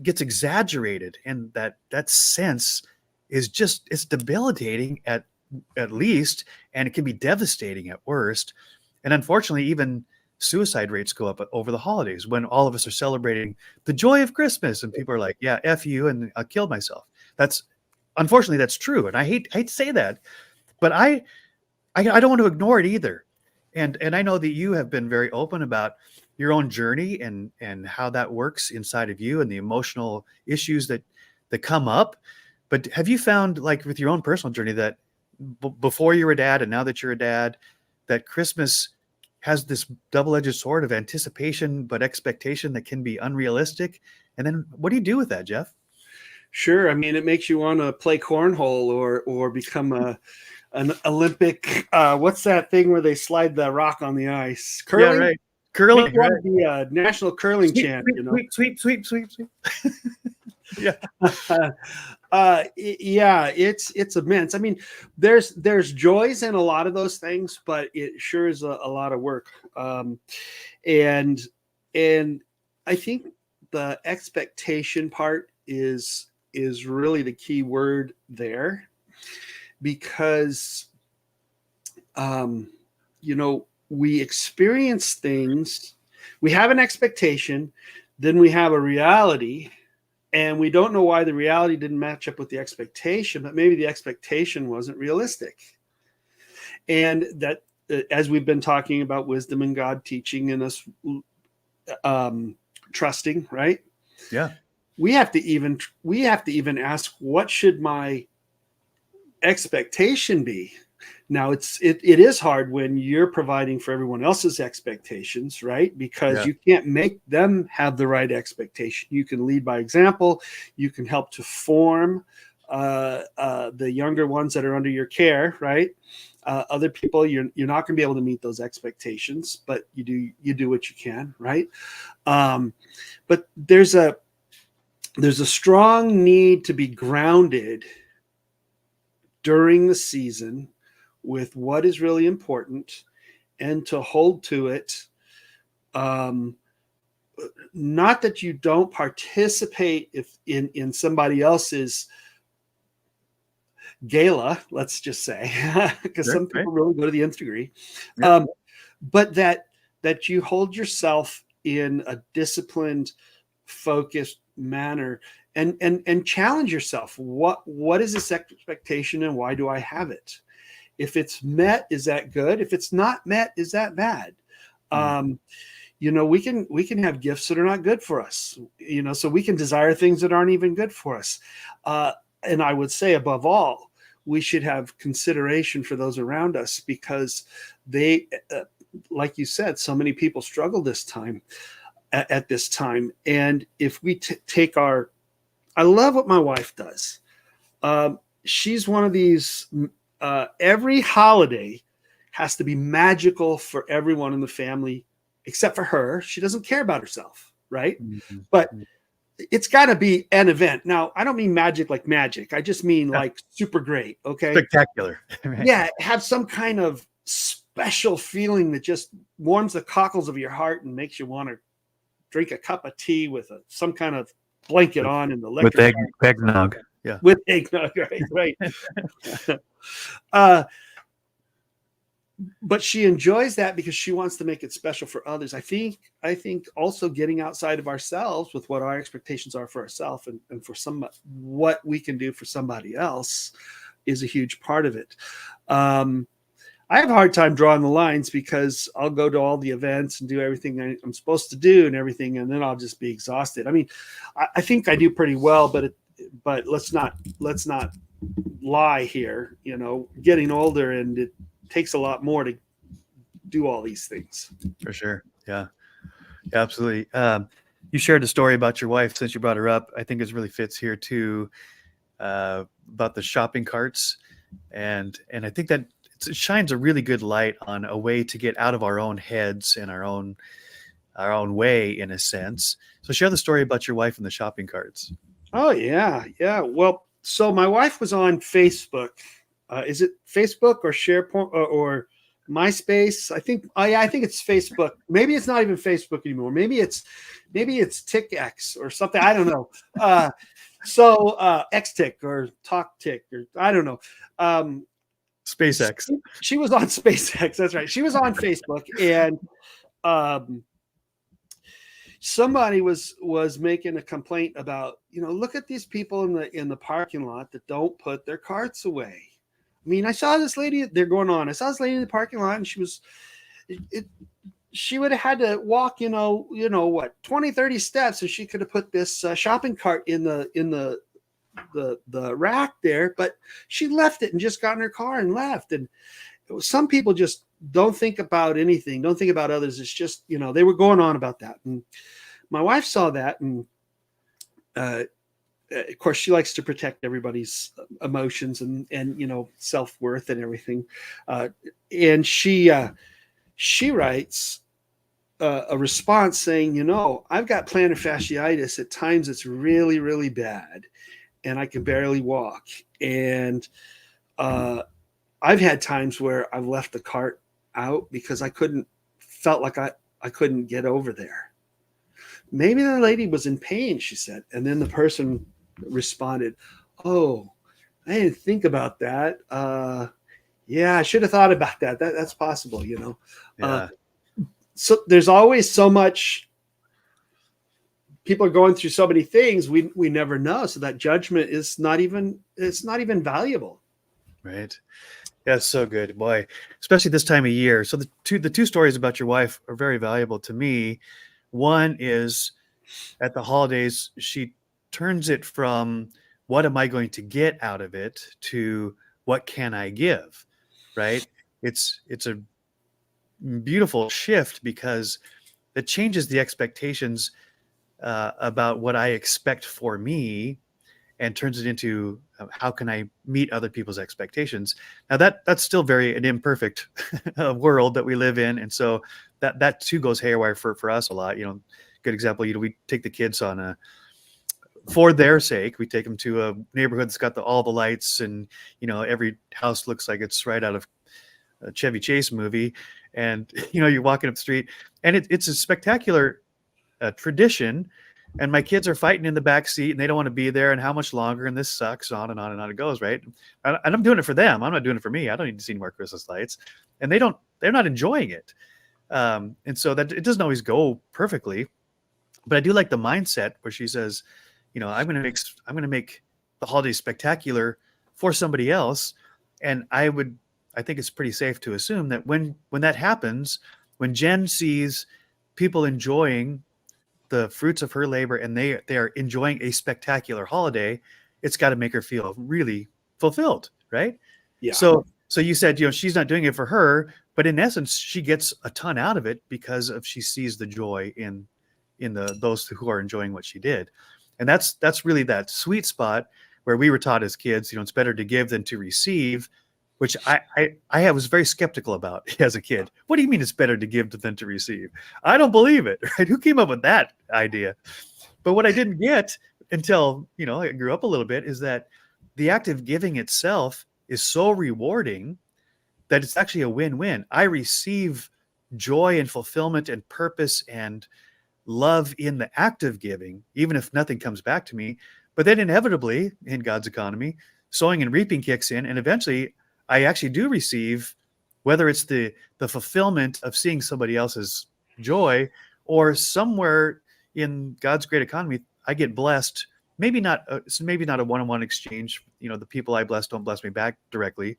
gets exaggerated, and that sense is just, it's debilitating at least, and it can be devastating at worst. And unfortunately, even suicide rates go up over the holidays when all of us are celebrating the joy of Christmas and people are like, yeah, F you, and I'll kill myself. That's unfortunately that's true. And I hate to say that, but I don't want to ignore it either. And I know that you have been very open about your own journey and how that works inside of you and the emotional issues that come up. But have you found, like with your own personal journey, that before you were a dad and now that you're a dad, that Christmas has this double-edged sword of anticipation but expectation that can be unrealistic? And then what do you do with that, Jeff? Sure. I mean, it makes you want to play cornhole or become an Olympic. What's that thing where they slide the rock on the ice? Curling. Yeah, right. Curling. You want to be a national curling champ. Sweep. Yeah. Yeah, it's immense. I mean, there's joys in a lot of those things, but it sure is a lot of work. And I think the expectation part is really the key word there, because we experience things, we have an expectation, then we have a reality, and we don't know why the reality didn't match up with the expectation, but maybe the expectation wasn't realistic. And that, as we've been talking about wisdom and God teaching and us trusting, right? Yeah. We have to even ask, what should my expectation be? Now it is hard when you're providing for everyone else's expectations, right? Because you can't make them have the right expectation. You can lead by example. You can help to form the younger ones that are under your care, right? Other people, you're not going to be able to meet those expectations, but you do what you can, right? But there's a strong need to be grounded during the season with what is really important and to hold to it. Not that you don't participate in somebody else's gala, let's just say, because some people really go to the nth degree, but that you hold yourself in a disciplined, focused manner and challenge yourself. What is this expectation and why do I have it? If it's met, is that good? If it's not met, is that bad? We can have gifts that are not good for us, so we can desire things that aren't even good for us. And I would say, above all, we should have consideration for those around us, because they, like you said, so many people struggle at this time. And if we take I love what my wife does. She's one of these, every holiday has to be magical for everyone in the family, except for her. She doesn't care about herself, right? Mm-hmm. But it's got to be an event. Now, I don't mean magic like magic. I just mean like super great, okay? Spectacular. Right? Yeah, have some kind of special feeling that just warms the cockles of your heart and makes you want to drink a cup of tea with some kind of blanket on in the electric. With eggnog. Yeah. With eggnog, right. But she enjoys that because she wants to make it special for others. I think also getting outside of ourselves with what our expectations are for ourselves and for what we can do for somebody else is a huge part of it. I have a hard time drawing the lines, because I'll go to all the events and do everything I'm supposed to do and everything, and then I'll just be exhausted. I mean, I think I do pretty well, but let's not lie here. Getting older, and it takes a lot more to do all these things. For sure. Yeah, absolutely. You shared a story about your wife, since you brought her up. I think it really fits here too. about the shopping carts, and I think that it shines a really good light on a way to get out of our own heads and our own way, in a sense. So share the story about your wife and the shopping carts. Oh yeah, yeah. Well, so my wife was on Facebook. Is it Facebook or SharePoint or MySpace? I think. Oh yeah, I think it's Facebook. Maybe it's not even Facebook anymore. Maybe it's TickX or something. I don't know. XTick or TalkTick or I don't know. SpaceX. She was on SpaceX. That's right. She was on Facebook, and somebody was making a complaint about, look at these people in the parking lot that don't put their carts away. I mean, I saw this lady. They're going on. I saw this lady in the parking lot, and she would have had to walk, 20, 30 steps, and she could have put this shopping cart in the rack there, but she left it and just got in her car and left. And some people just don't think about anything, don't think about others. It's just, they were going on about that. And my wife saw that, and of course she likes to protect everybody's emotions and self-worth and everything. And she writes a response saying, I've got plantar fasciitis. At times it's really, really bad, and I can barely walk. And I've had times where I've left the cart out because felt like I couldn't get over there. Maybe the lady was in pain, she said. And then the person responded, oh, I didn't think about that. Yeah, I should have thought about that. That's possible, Yeah. So there's always so much. People are going through so many things we never know. So that judgment is not even valuable. Right. That's so good, boy, especially this time of year. So the two stories about your wife are very valuable to me. One is at the holidays, she turns it from what am I going to get out of it to what can I give, right? It's a beautiful shift because it changes the expectations about what I expect for me, and turns it into how can I meet other people's expectations. Now that's still an imperfect world that we live in, and so that too goes haywire for us a lot. Good example. We take the kids for their sake, we take them to a neighborhood that's got all the lights, and every house looks like it's right out of a Chevy Chase movie, and you're walking up the street, and it's a spectacular tradition. And my kids are fighting in the back seat, and they don't want to be there, and how much longer, and this sucks, on and on and on it goes, right? And I'm doing it for them. I'm not doing it for me. I don't need to see any more Christmas lights. And they're not enjoying it. And so that it doesn't always go perfectly, but I do like the mindset where she says, I'm going to make the holidays spectacular for somebody else. And I think it's pretty safe to assume that when that happens, when Jen sees people enjoying the fruits of her labor, and they are enjoying a spectacular holiday, it's got to make her feel really fulfilled, right? Yeah. So you said, she's not doing it for her, but in essence, she gets a ton out of it because she sees the joy in those who are enjoying what she did. And that's really that sweet spot where we were taught as kids, it's better to give than to receive, which I was very skeptical about as a kid. What do you mean it's better to give than to receive? I don't believe it, right? Who came up with that idea? But what I didn't get until, I grew up a little bit, is that the act of giving itself is so rewarding that it's actually a win-win. I receive joy and fulfillment and purpose and love in the act of giving, even if nothing comes back to me. But then inevitably, in God's economy, sowing and reaping kicks in, and eventually I actually do receive, whether it's the fulfillment of seeing somebody else's joy, or somewhere in God's great economy, I get blessed. Maybe not a one-on-one exchange. The people I bless don't bless me back directly,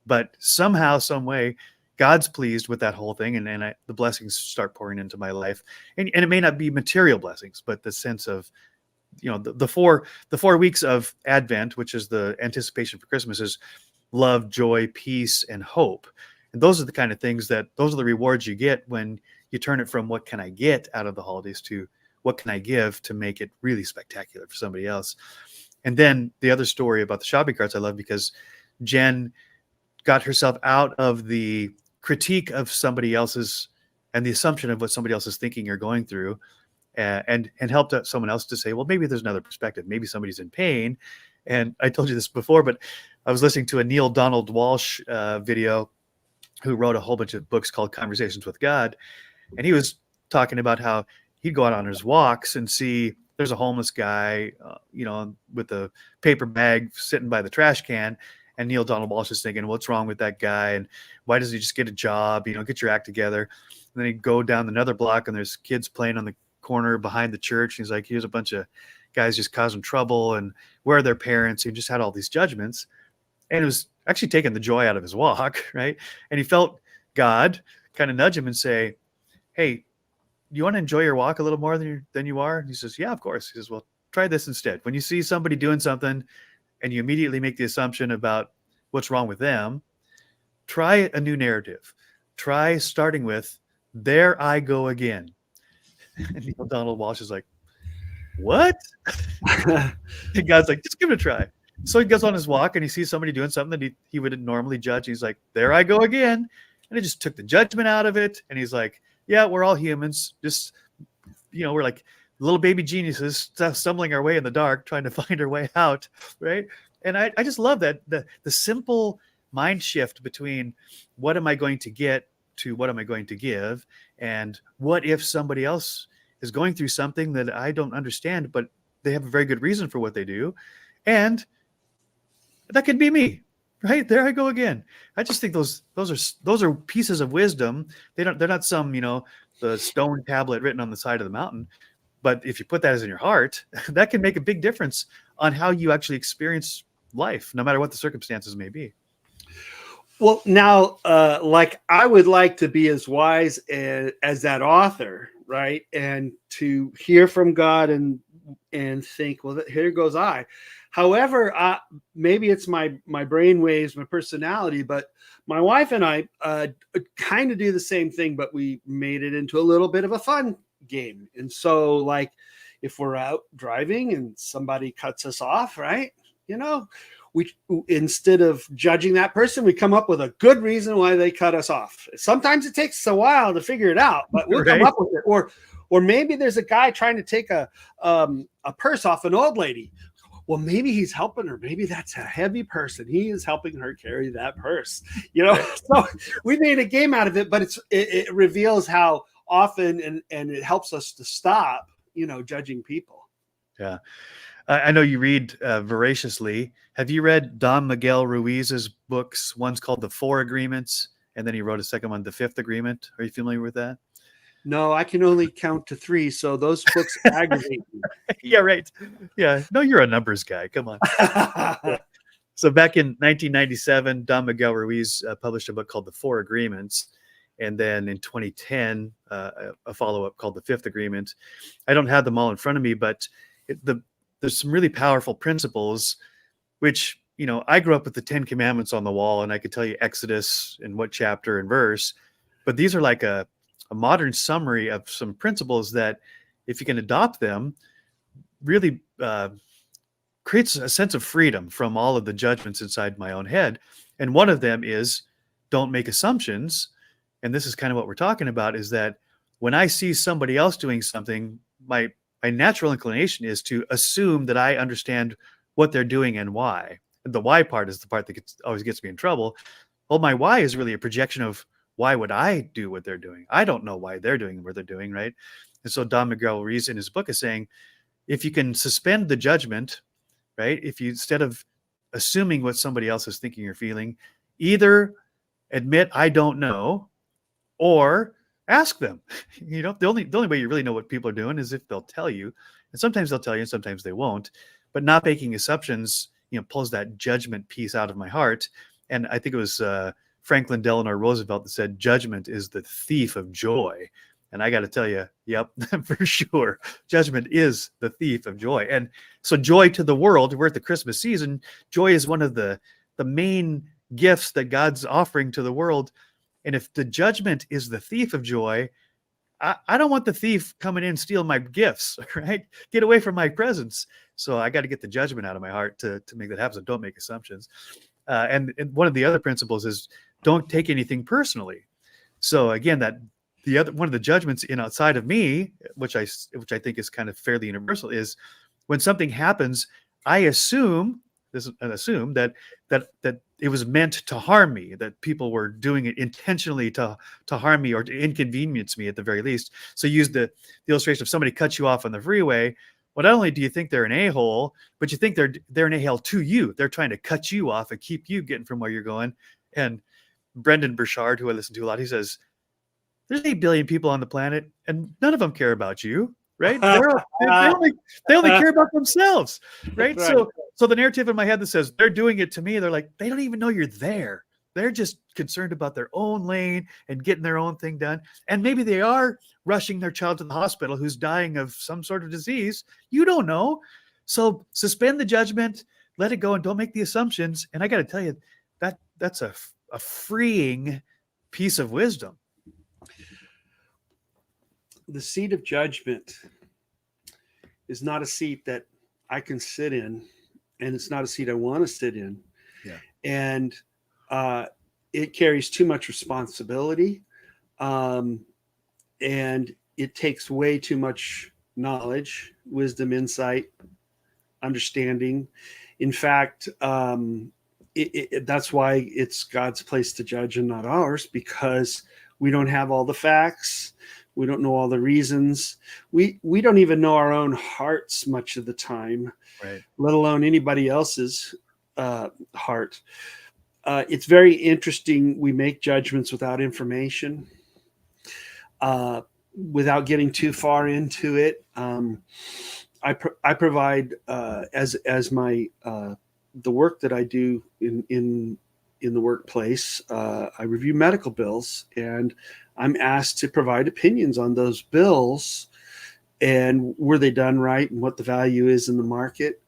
but somehow, some way, God's pleased with that whole thing, and the blessings start pouring into my life. And it may not be material blessings, but the sense of, the 4 weeks of Advent, which is the anticipation for Christmas, is love, joy, peace, and hope. And those are the kind of things those are the rewards you get when you turn it from what can I get out of the holidays to what can I give to make it really spectacular for somebody else. And then the other story about the shopping carts I love, because Jen got herself out of the critique of somebody else's and the assumption of what somebody else is thinking or going through, and helped out someone else to say, well, maybe there's another perspective. Maybe somebody's in pain. And I told you this before, but I was listening to a Neil Donald Walsh video, who wrote a whole bunch of books called Conversations with God. And he was talking about how he'd go out on his walks and see there's a homeless guy, with a paper bag sitting by the trash can. And Neil Donald Walsh is thinking, what's wrong with that guy? And why doesn't he just get a job? Get your act together. And then he'd go down another block and there's kids playing on the corner behind the church. And he's like, here's a bunch of guys just causing trouble. And where are their parents? He just had all these judgments. And it was actually taking the joy out of his walk, right? And he felt God kind of nudge him and say, hey, you want to enjoy your walk a little more than you are? And he says, yeah, of course. He says, well, try this instead. When you see somebody doing something and you immediately make the assumption about what's wrong with them, try a new narrative. Try starting with, there I go again. And Neil Donald Walsh is like, what? And God's like, just give it a try. So he goes on his walk and he sees somebody doing something that he wouldn't normally judge. He's like, there I go again. And it just took the judgment out of it. And he's like, yeah, we're all humans. Just, we're like little baby geniuses stumbling our way in the dark, trying to find our way out. Right. And I just love that the simple mind shift between what am I going to get to what am I going to give? And what if somebody else is going through something that I don't understand, but they have a very good reason for what they do. And that could be me, right? There I go again. I just think those are pieces of wisdom. They're not some, the stone tablet written on the side of the mountain. But if you put that as in your heart, that can make a big difference on how you actually experience life, no matter what the circumstances may be. Well, now, I would like to be as wise as that author, right? And to hear from God and think, well, here goes I. However, maybe it's my brain waves, my personality, but my wife and I kind of do the same thing, but we made it into a little bit of a fun game. And so, like, if we're out driving and somebody cuts us off, right? We, instead of judging that person, we come up with a good reason why they cut us off. Sometimes it takes a while to figure it out, but we'll come up with it. Or maybe there's a guy trying to take a purse off an old lady. Well, maybe he's helping her. Maybe that's a heavy person. He is helping her carry that purse. So we made a game out of it, but it reveals how often and it helps us to stop, judging people. Yeah. I know you read voraciously. Have you read Don Miguel Ruiz's books? One's called The Four Agreements, and then he wrote a second one, The Fifth Agreement. Are you familiar with that? No, I can only count to 3, so those books aggravate me. Yeah, right. Yeah, no, you're a numbers guy. Come on. Yeah. So back in 1997, Don Miguel Ruiz published a book called The Four Agreements. And then in 2010, a follow-up called The Fifth Agreement. I don't have them all in front of me, but there's some really powerful principles, which, I grew up with the 10 Commandments on the wall, and I could tell you Exodus and what chapter and verse, but these are like a modern summary of some principles that, if you can adopt them, really creates a sense of freedom from all of the judgments inside my own head. And one of them is, don't make assumptions. And this is kind of what we're talking about, is that when I see somebody else doing something, my natural inclination is to assume that I understand what they're doing and why. And the why part is the part that always gets me in trouble. Well, my why is really a projection of, why would I do what they're doing? I don't know why they're doing what they're doing, right? And so Don Miguel Ruiz in his book is saying, if you can suspend the judgment, right? If you, instead of assuming what somebody else is thinking or feeling, either admit I don't know, or ask them. The only way you really know what people are doing is if they'll tell you. And sometimes they'll tell you and sometimes they won't. But not making assumptions, pulls that judgment piece out of my heart. And I think it was Franklin Delano Roosevelt that said, judgment is the thief of joy. And I got to tell you, yep, for sure. Judgment is the thief of joy. And so joy to the world, we're at the Christmas season. Joy is one of the main gifts that God's offering to the world. And if the judgment is the thief of joy, I don't want the thief coming in stealing my gifts, right? Get away from my presence. So I got to get the judgment out of my heart to make that happen. So don't make assumptions. And one of the other principles is don't take anything personally. So again, that the other one of the judgments in outside of me, which I think is kind of fairly universal, is when something happens, I assume that it was meant to harm me, that people were doing it intentionally to harm me or to inconvenience me at the very least. So use the illustration of somebody cuts you off on the freeway. Well, not only do you think they're an a-hole, but you think they're an a-hole to you. They're trying to cut you off and keep you getting from where you're going. And Brendan Burchard, who I listen to a lot, he says, there's 8 billion people on the planet and none of them care about you, right? They only care about themselves, right? Right. So the narrative in my head that says they're doing it to me, they're like, they don't even know you're there. They're just concerned about their own lane and getting their own thing done. And maybe they are rushing their child to the hospital who's dying of some sort of disease. You don't know. So suspend the judgment, let it go, and don't make the assumptions. And I got to tell you, that's a freeing piece of wisdom. The seat of judgment is not a seat that I can sit in, and it's not a seat I want to sit in. Yeah. And it carries too much responsibility, and it takes way too much knowledge, wisdom, insight, understanding. In fact, that's why it's God's place to judge and not ours, because we don't have all the facts. We don't know all the reasons. We don't even know our own hearts much of the time, right, let alone anybody else's heart. It's very interesting. We make judgments without information, without getting too far into it. I provide as my the work that I do in the workplace. I review medical bills, and I'm asked to provide opinions on those bills and were they done right and what the value is in the market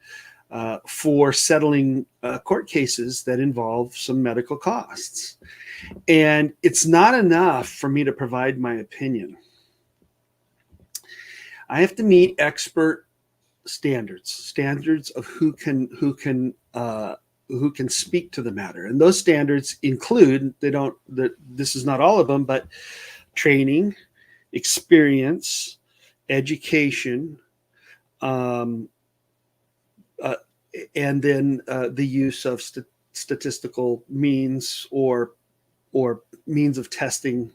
for settling court cases that involve some medical costs. And it's not enough for me to provide my opinion. I have to meet expert standards of who can speak to the matter. And those standards include, this is not all of them, but training, experience, education, and then the use of statistical means or means of testing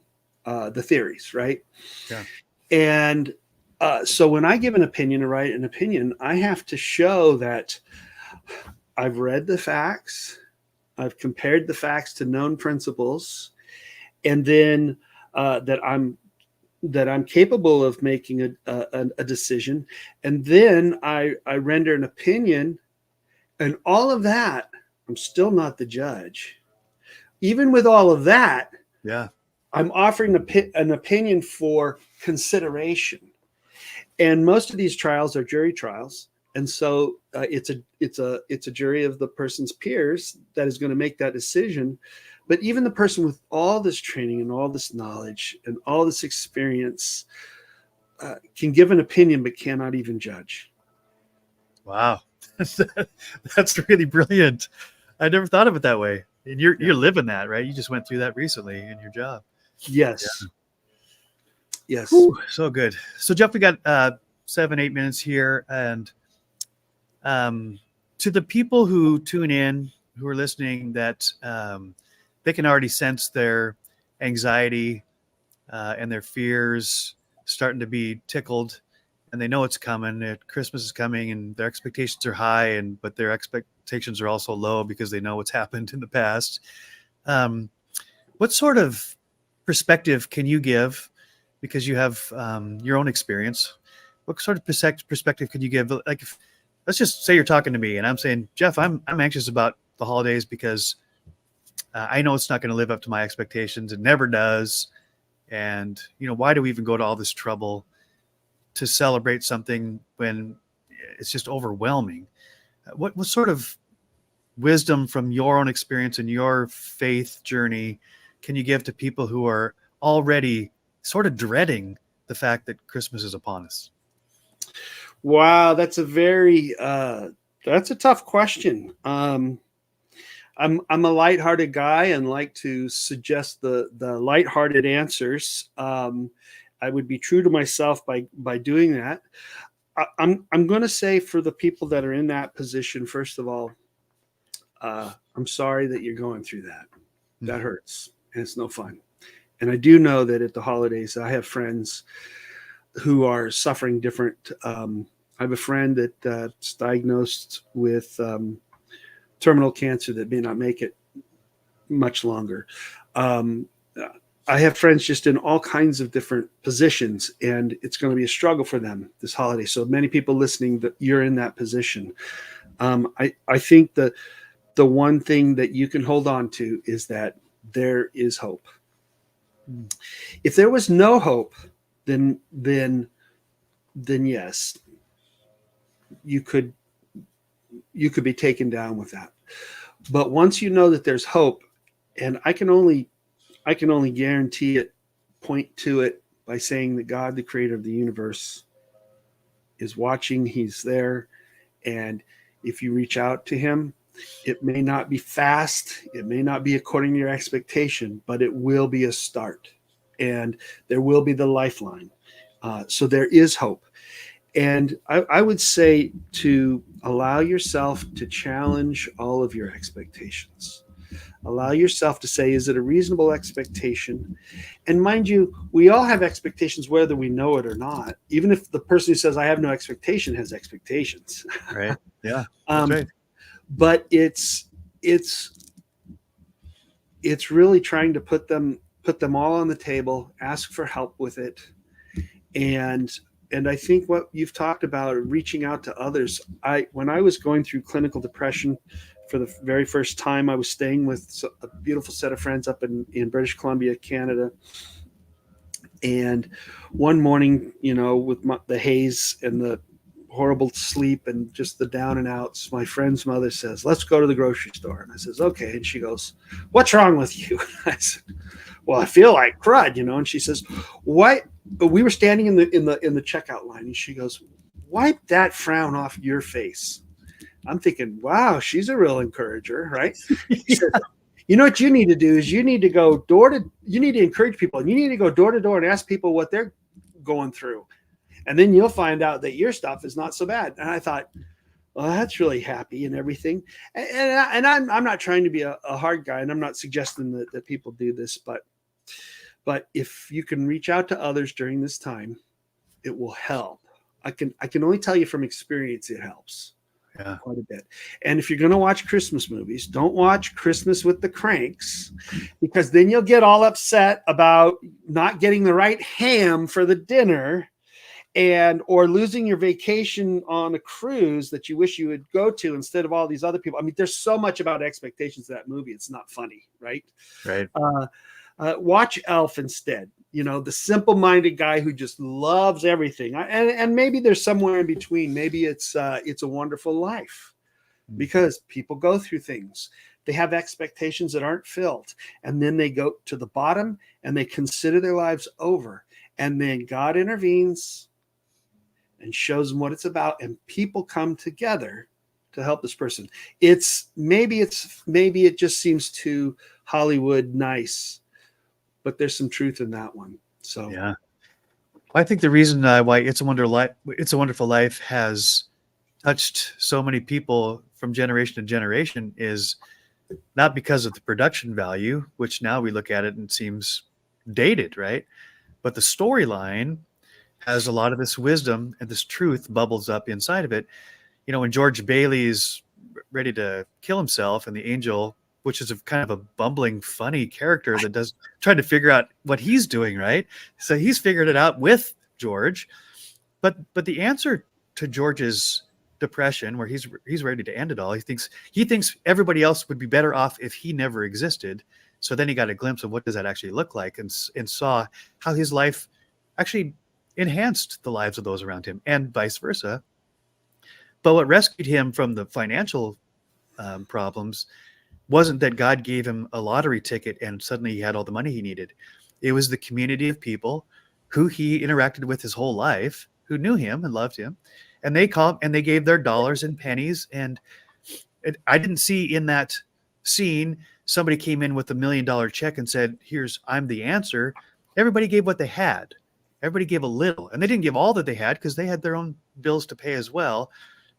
the theories, right? Yeah. And so when I give an opinion or write an opinion, I have to show that I've read the facts, I've compared the facts to known principles, and then that I'm capable of making a decision, and then I render an opinion, and all of that, I'm still not the judge. Even with all of that, yeah, I'm offering an opinion for consideration. And most of these trials are jury trials. And so it's a jury of the person's peers that is going to make that decision. But even the person with all this training and all this knowledge and all this experience can give an opinion, but cannot even judge. Wow, that's really brilliant. I never thought of it that way. And you're living that, right? You just went through that recently in your job. Yes. Yeah. Yes. Ooh, so good. So Jeff, we got 7-8 minutes here, and to the people who tune in, who are listening, that they can already sense their anxiety and their fears starting to be tickled, and they know it's coming. Christmas is coming, and their expectations are high, but their expectations are also low because they know what's happened in the past. What sort of perspective can you give, because you have your own experience? What sort of perspective can you give? Like, let's just say you're talking to me and I'm saying, Jeff, I'm anxious about the holidays because I know it's not going to live up to my expectations. It never does. And, why do we even go to all this trouble to celebrate something when it's just overwhelming? What sort of wisdom from your own experience and your faith journey can you give to people who are already sort of dreading the fact that Christmas is upon us? Wow, that's a tough question. I'm a lighthearted guy and like to suggest the lighthearted answers. I would be true to myself by doing that. I'm going to say for the people that are in that position, first of all, I'm sorry that you're going through that. That hurts, and it's no fun. And I do know that at the holidays, I have friends who are suffering different. I have a friend that's diagnosed with terminal cancer that may not make it much longer. I have friends just in all kinds of different positions, and it's going to be a struggle for them this holiday. So many people listening, that you're in that position. I think that the one thing that you can hold on to is that there is hope. If there was no hope, then yes, you could be taken down with that. But once you know that there's hope, and I can only guarantee it, point to it by saying that God, the creator of the universe, is watching. He's there. And if you reach out to him, it may not be fast. It may not be according to your expectation, but it will be a start. And there will be the lifeline. So there is hope. And I would say to allow yourself to challenge all of your expectations. Allow yourself to say, is it a reasonable expectation? And mind you, we all have expectations, whether we know it or not. Even if the person who says, I have no expectation, has expectations. Right. Yeah. That's right. But it's really trying to put them all on the table, ask for help with it. And I think what you've talked about, reaching out to others. When I was going through clinical depression for the very first time, I was staying with a beautiful set of friends up in British Columbia, Canada. And one morning, with the haze and the horrible sleep and just the down and outs, my friend's mother says, let's go to the grocery store. And I says, okay. And she goes, what's wrong with you? And I said, well, I feel like crud, And she says, what? But we were standing in the checkout line, and she goes, wipe that frown off your face. I'm thinking, wow, she's a real encourager, right? She said, you know what you need to do is you need to encourage people, and you need to go door to door and ask people what they're going through. And then you'll find out that your stuff is not so bad. And I thought, well, that's really happy and everything. And I'm not trying to be a hard guy, and I'm not suggesting that people do this, but if you can reach out to others during this time, it will help. I can only tell you from experience, it helps. Yeah. Quite a bit. And if you're going to watch Christmas movies, don't watch Christmas with the Cranks, because then you'll get all upset about not getting the right ham for the dinner, or losing your vacation on a cruise that you wish you would go to instead of all these other people. I mean, there's so much about expectations in that movie. It's not funny, right? Right. Watch Elf instead. The simple-minded guy who just loves everything. And maybe there's somewhere in between. Maybe it's a Wonderful Life, because people go through things. They have expectations that aren't filled, and then they go to the bottom and they consider their lives over, and then God intervenes and shows them what it's about, and people come together to help this person. Maybe it just seems too Hollywood nice, but there's some truth in that one. So yeah, I think the reason why It's a Wonderful Life has touched so many people from generation to generation is not because of the production value, which now we look at it and seems dated, right? But the storyline has a lot of this wisdom, and this truth bubbles up inside of it. When George Bailey's ready to kill himself, and the angel, which is a kind of a bumbling, funny character that trying to figure out what he's doing, right? So he's figured it out with George, but the answer to George's depression, where he's ready to end it all, he thinks everybody else would be better off if he never existed. So then he got a glimpse of what does that actually look like, and saw how his life actually enhanced the lives of those around him, and vice versa. But what rescued him from the financial problems wasn't that God gave him a lottery ticket and suddenly he had all the money he needed. It was the community of people who he interacted with his whole life, who knew him and loved him, and they gave their dollars and pennies. And I didn't see in that scene somebody came in with $1 million check and said, I'm the answer. Everybody gave what they had. Everybody gave a little, and they didn't give all that they had because they had their own bills to pay as well.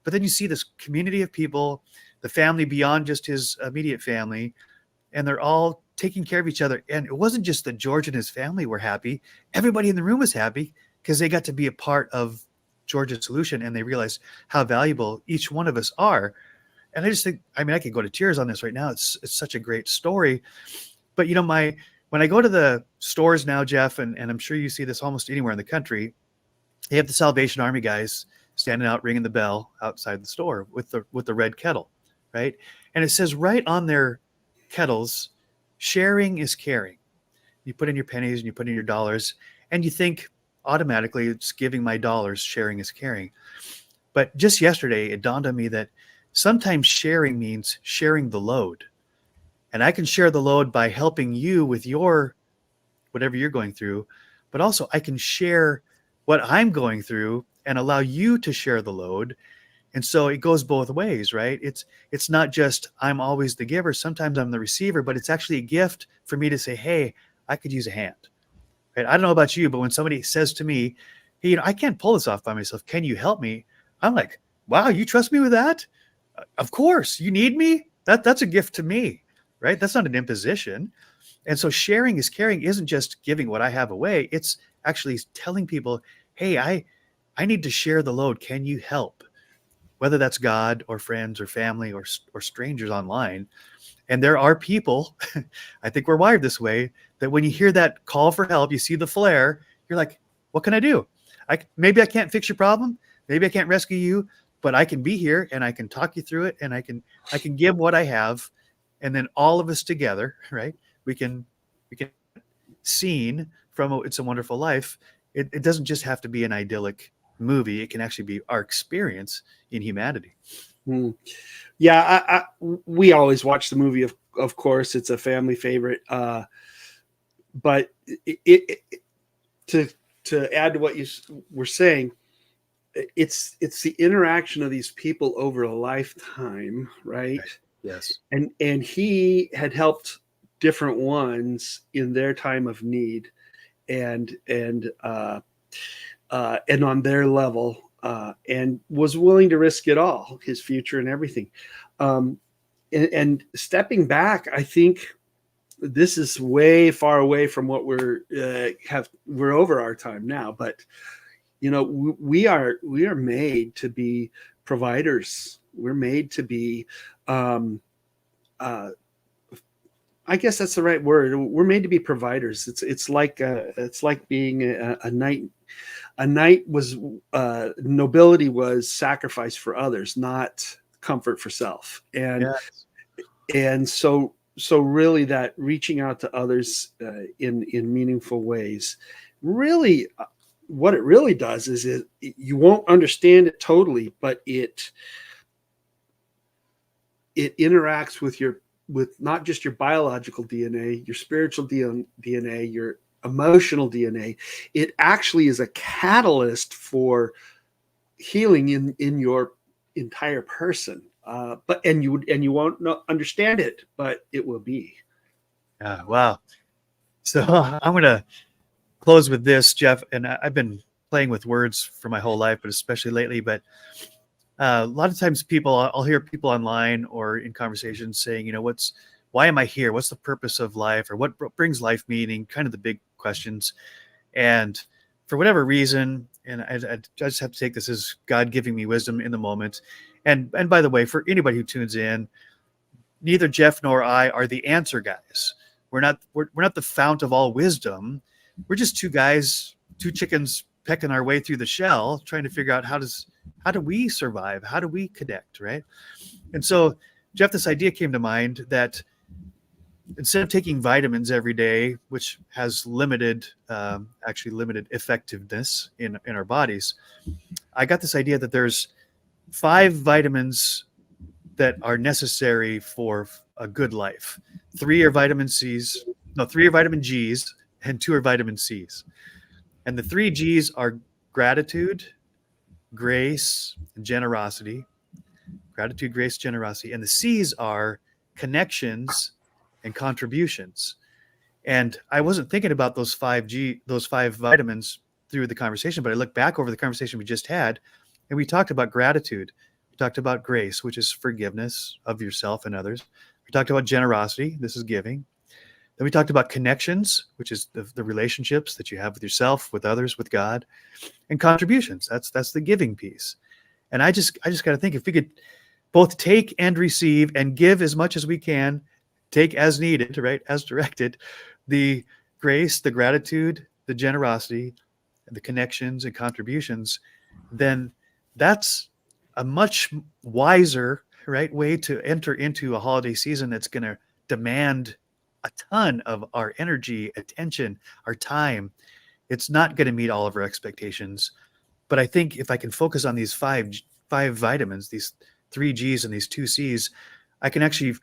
But then you see this community of people, the family beyond just his immediate family, and they're all taking care of each other. And it wasn't just that George and his family were happy. Everybody in the room was happy because they got to be a part of George's solution, and they realized how valuable each one of us are. And I just think, I mean, I could go to tears on this right now. It's such a great story. But, you know, when I go to the stores now, Jeff, and I'm sure you see this almost anywhere in the country, they have the Salvation Army guys standing out ringing the bell outside the store with the red kettle, right? And it says right on their kettles, sharing is caring. You put in your pennies and you put in your dollars, and you think automatically it's giving my dollars, sharing is caring. But just yesterday, it dawned on me that sometimes sharing means sharing the load. And I can share the load by helping you with your whatever you're going through, but also I can share what I'm going through and allow you to share the load. And so it goes both ways, right? It's not just I'm always the giver. Sometimes I'm the receiver, but it's actually a gift for me to say, hey, I could use a hand. Right? I don't know about you, but when somebody says to me, hey, you know, I can't pull this off by myself. Can you help me? I'm like, wow, you trust me with that? Of course. You need me? That's a gift to me, right? That's not an imposition. And so sharing is caring isn't just giving what I have away. It's actually telling people, hey, I need to share the load. Can you help? Whether that's God or friends or family or strangers online. And there are people, I think we're wired this way, that when you hear that call for help, you see the flare, you're like, what can I do? Maybe I can't fix your problem. Maybe I can't rescue you, but I can be here and I can talk you through it, and I can give what I have. And then all of us together, right? We can seen from It's a Wonderful Life. It doesn't just have to be an idyllic movie. It can actually be our experience in humanity. Yeah, we always watch the movie. Of course, it's a family favorite. But to add to what you were saying, it's the interaction of these people over a lifetime, right? Yes. And he had helped different ones in their time of need, and on their level, and was willing to risk it all, his future and everything. And stepping back, I think this is way far away from what we're over our time now. But you know, we are made to be providers. We're made to be, I guess that's the right word. We're made to be providers. It's like being a knight. A knight was nobility was sacrifice for others, not comfort for self. And Yes. and so really that reaching out to others in meaningful ways, really, what it really does is you won't understand it totally, but it interacts with not just your biological DNA, your spiritual DNA, your emotional DNA. It actually is a catalyst for healing in your entire person. But you won't understand it, but it will be. Yeah. Wow. So I'm going to close with this, Jeff. And I've been playing with words for my whole life, but especially lately. But a lot of times I'll hear people online or in conversations saying, you know, why am I here? What's the purpose of life? Or what brings life meaning? Kind of the big questions. And for whatever reason, and I just have to take this as God giving me wisdom in the moment. And by the way, for anybody who tunes in, neither Jeff nor I are the answer guys. We're not the fount of all wisdom. We're just two guys, two chickens pecking our way through the shell, trying to figure out how do we survive? How do we connect, right? And so, Jeff, this idea came to mind that instead of taking vitamins every day, which has limited effectiveness in our bodies, I got this idea that there's 5 vitamins that are necessary for a good life. 3 are vitamin Gs, and 2 are vitamin Cs. And the 3 G's are gratitude, grace, and generosity. Gratitude, grace, generosity. And the C's are connections and contributions. And I wasn't thinking about those 5 vitamins through the conversation, but I look back over the conversation we just had, and we talked about gratitude. We talked about grace, which is forgiveness of yourself and others. We talked about generosity. This is giving. Then we talked about connections, which is the relationships that you have with yourself, with others, with God, and contributions. That's the giving piece. And I just got to think, if we could both take and receive and give as much as we can, take as needed, right, as directed, the grace, the gratitude, the generosity, the connections and contributions, then that's a much wiser, right, way to enter into a holiday season that's going to demand a ton of our energy, attention, our time. It's not going to meet all of our expectations. But I think if I can focus on these five vitamins, these 3 G's and these 2 C's, I can actually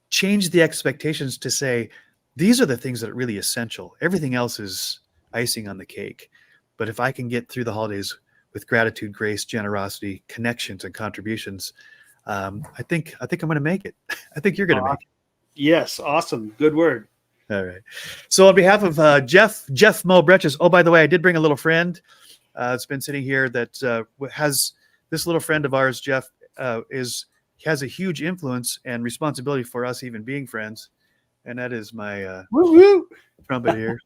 change the expectations to say, these are the things that are really essential. Everything else is icing on the cake. But if I can get through the holidays with gratitude, grace, generosity, connections, and contributions, I think I'm going to make it. I think you're going to make it. Yes, awesome. Good word. All right. So on behalf of Jeff Mo Bretches, oh, by the way, I did bring a little friend. It's been sitting here that has this little friend of ours, Jeff, has a huge influence and responsibility for us even being friends. And that is my trumpet here,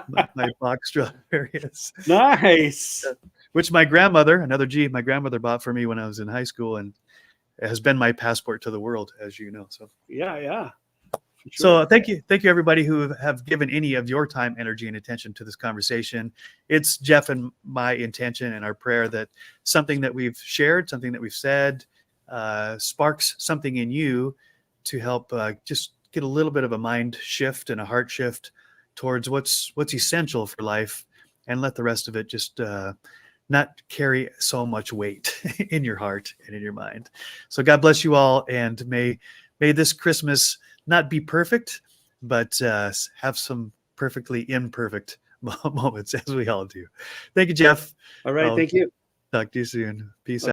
my box drum. There he is. Nice. Which my grandmother bought for me when I was in high school, and it has been my passport to the world, as you know. So yeah. Sure. So thank you everybody who have given any of your time, energy, and attention to this conversation. It's Jeff and my intention and our prayer that something that we've shared, something that we've said, sparks something in you to help just get a little bit of a mind shift and a heart shift towards what's essential for life, and let the rest of it just not carry so much weight in your heart and in your mind. So God bless you all, and may this Christmas not be perfect, but have some perfectly imperfect moments, as we all do. Thank you, Jeff. All right. Thank you. Talk to you soon. Peace out.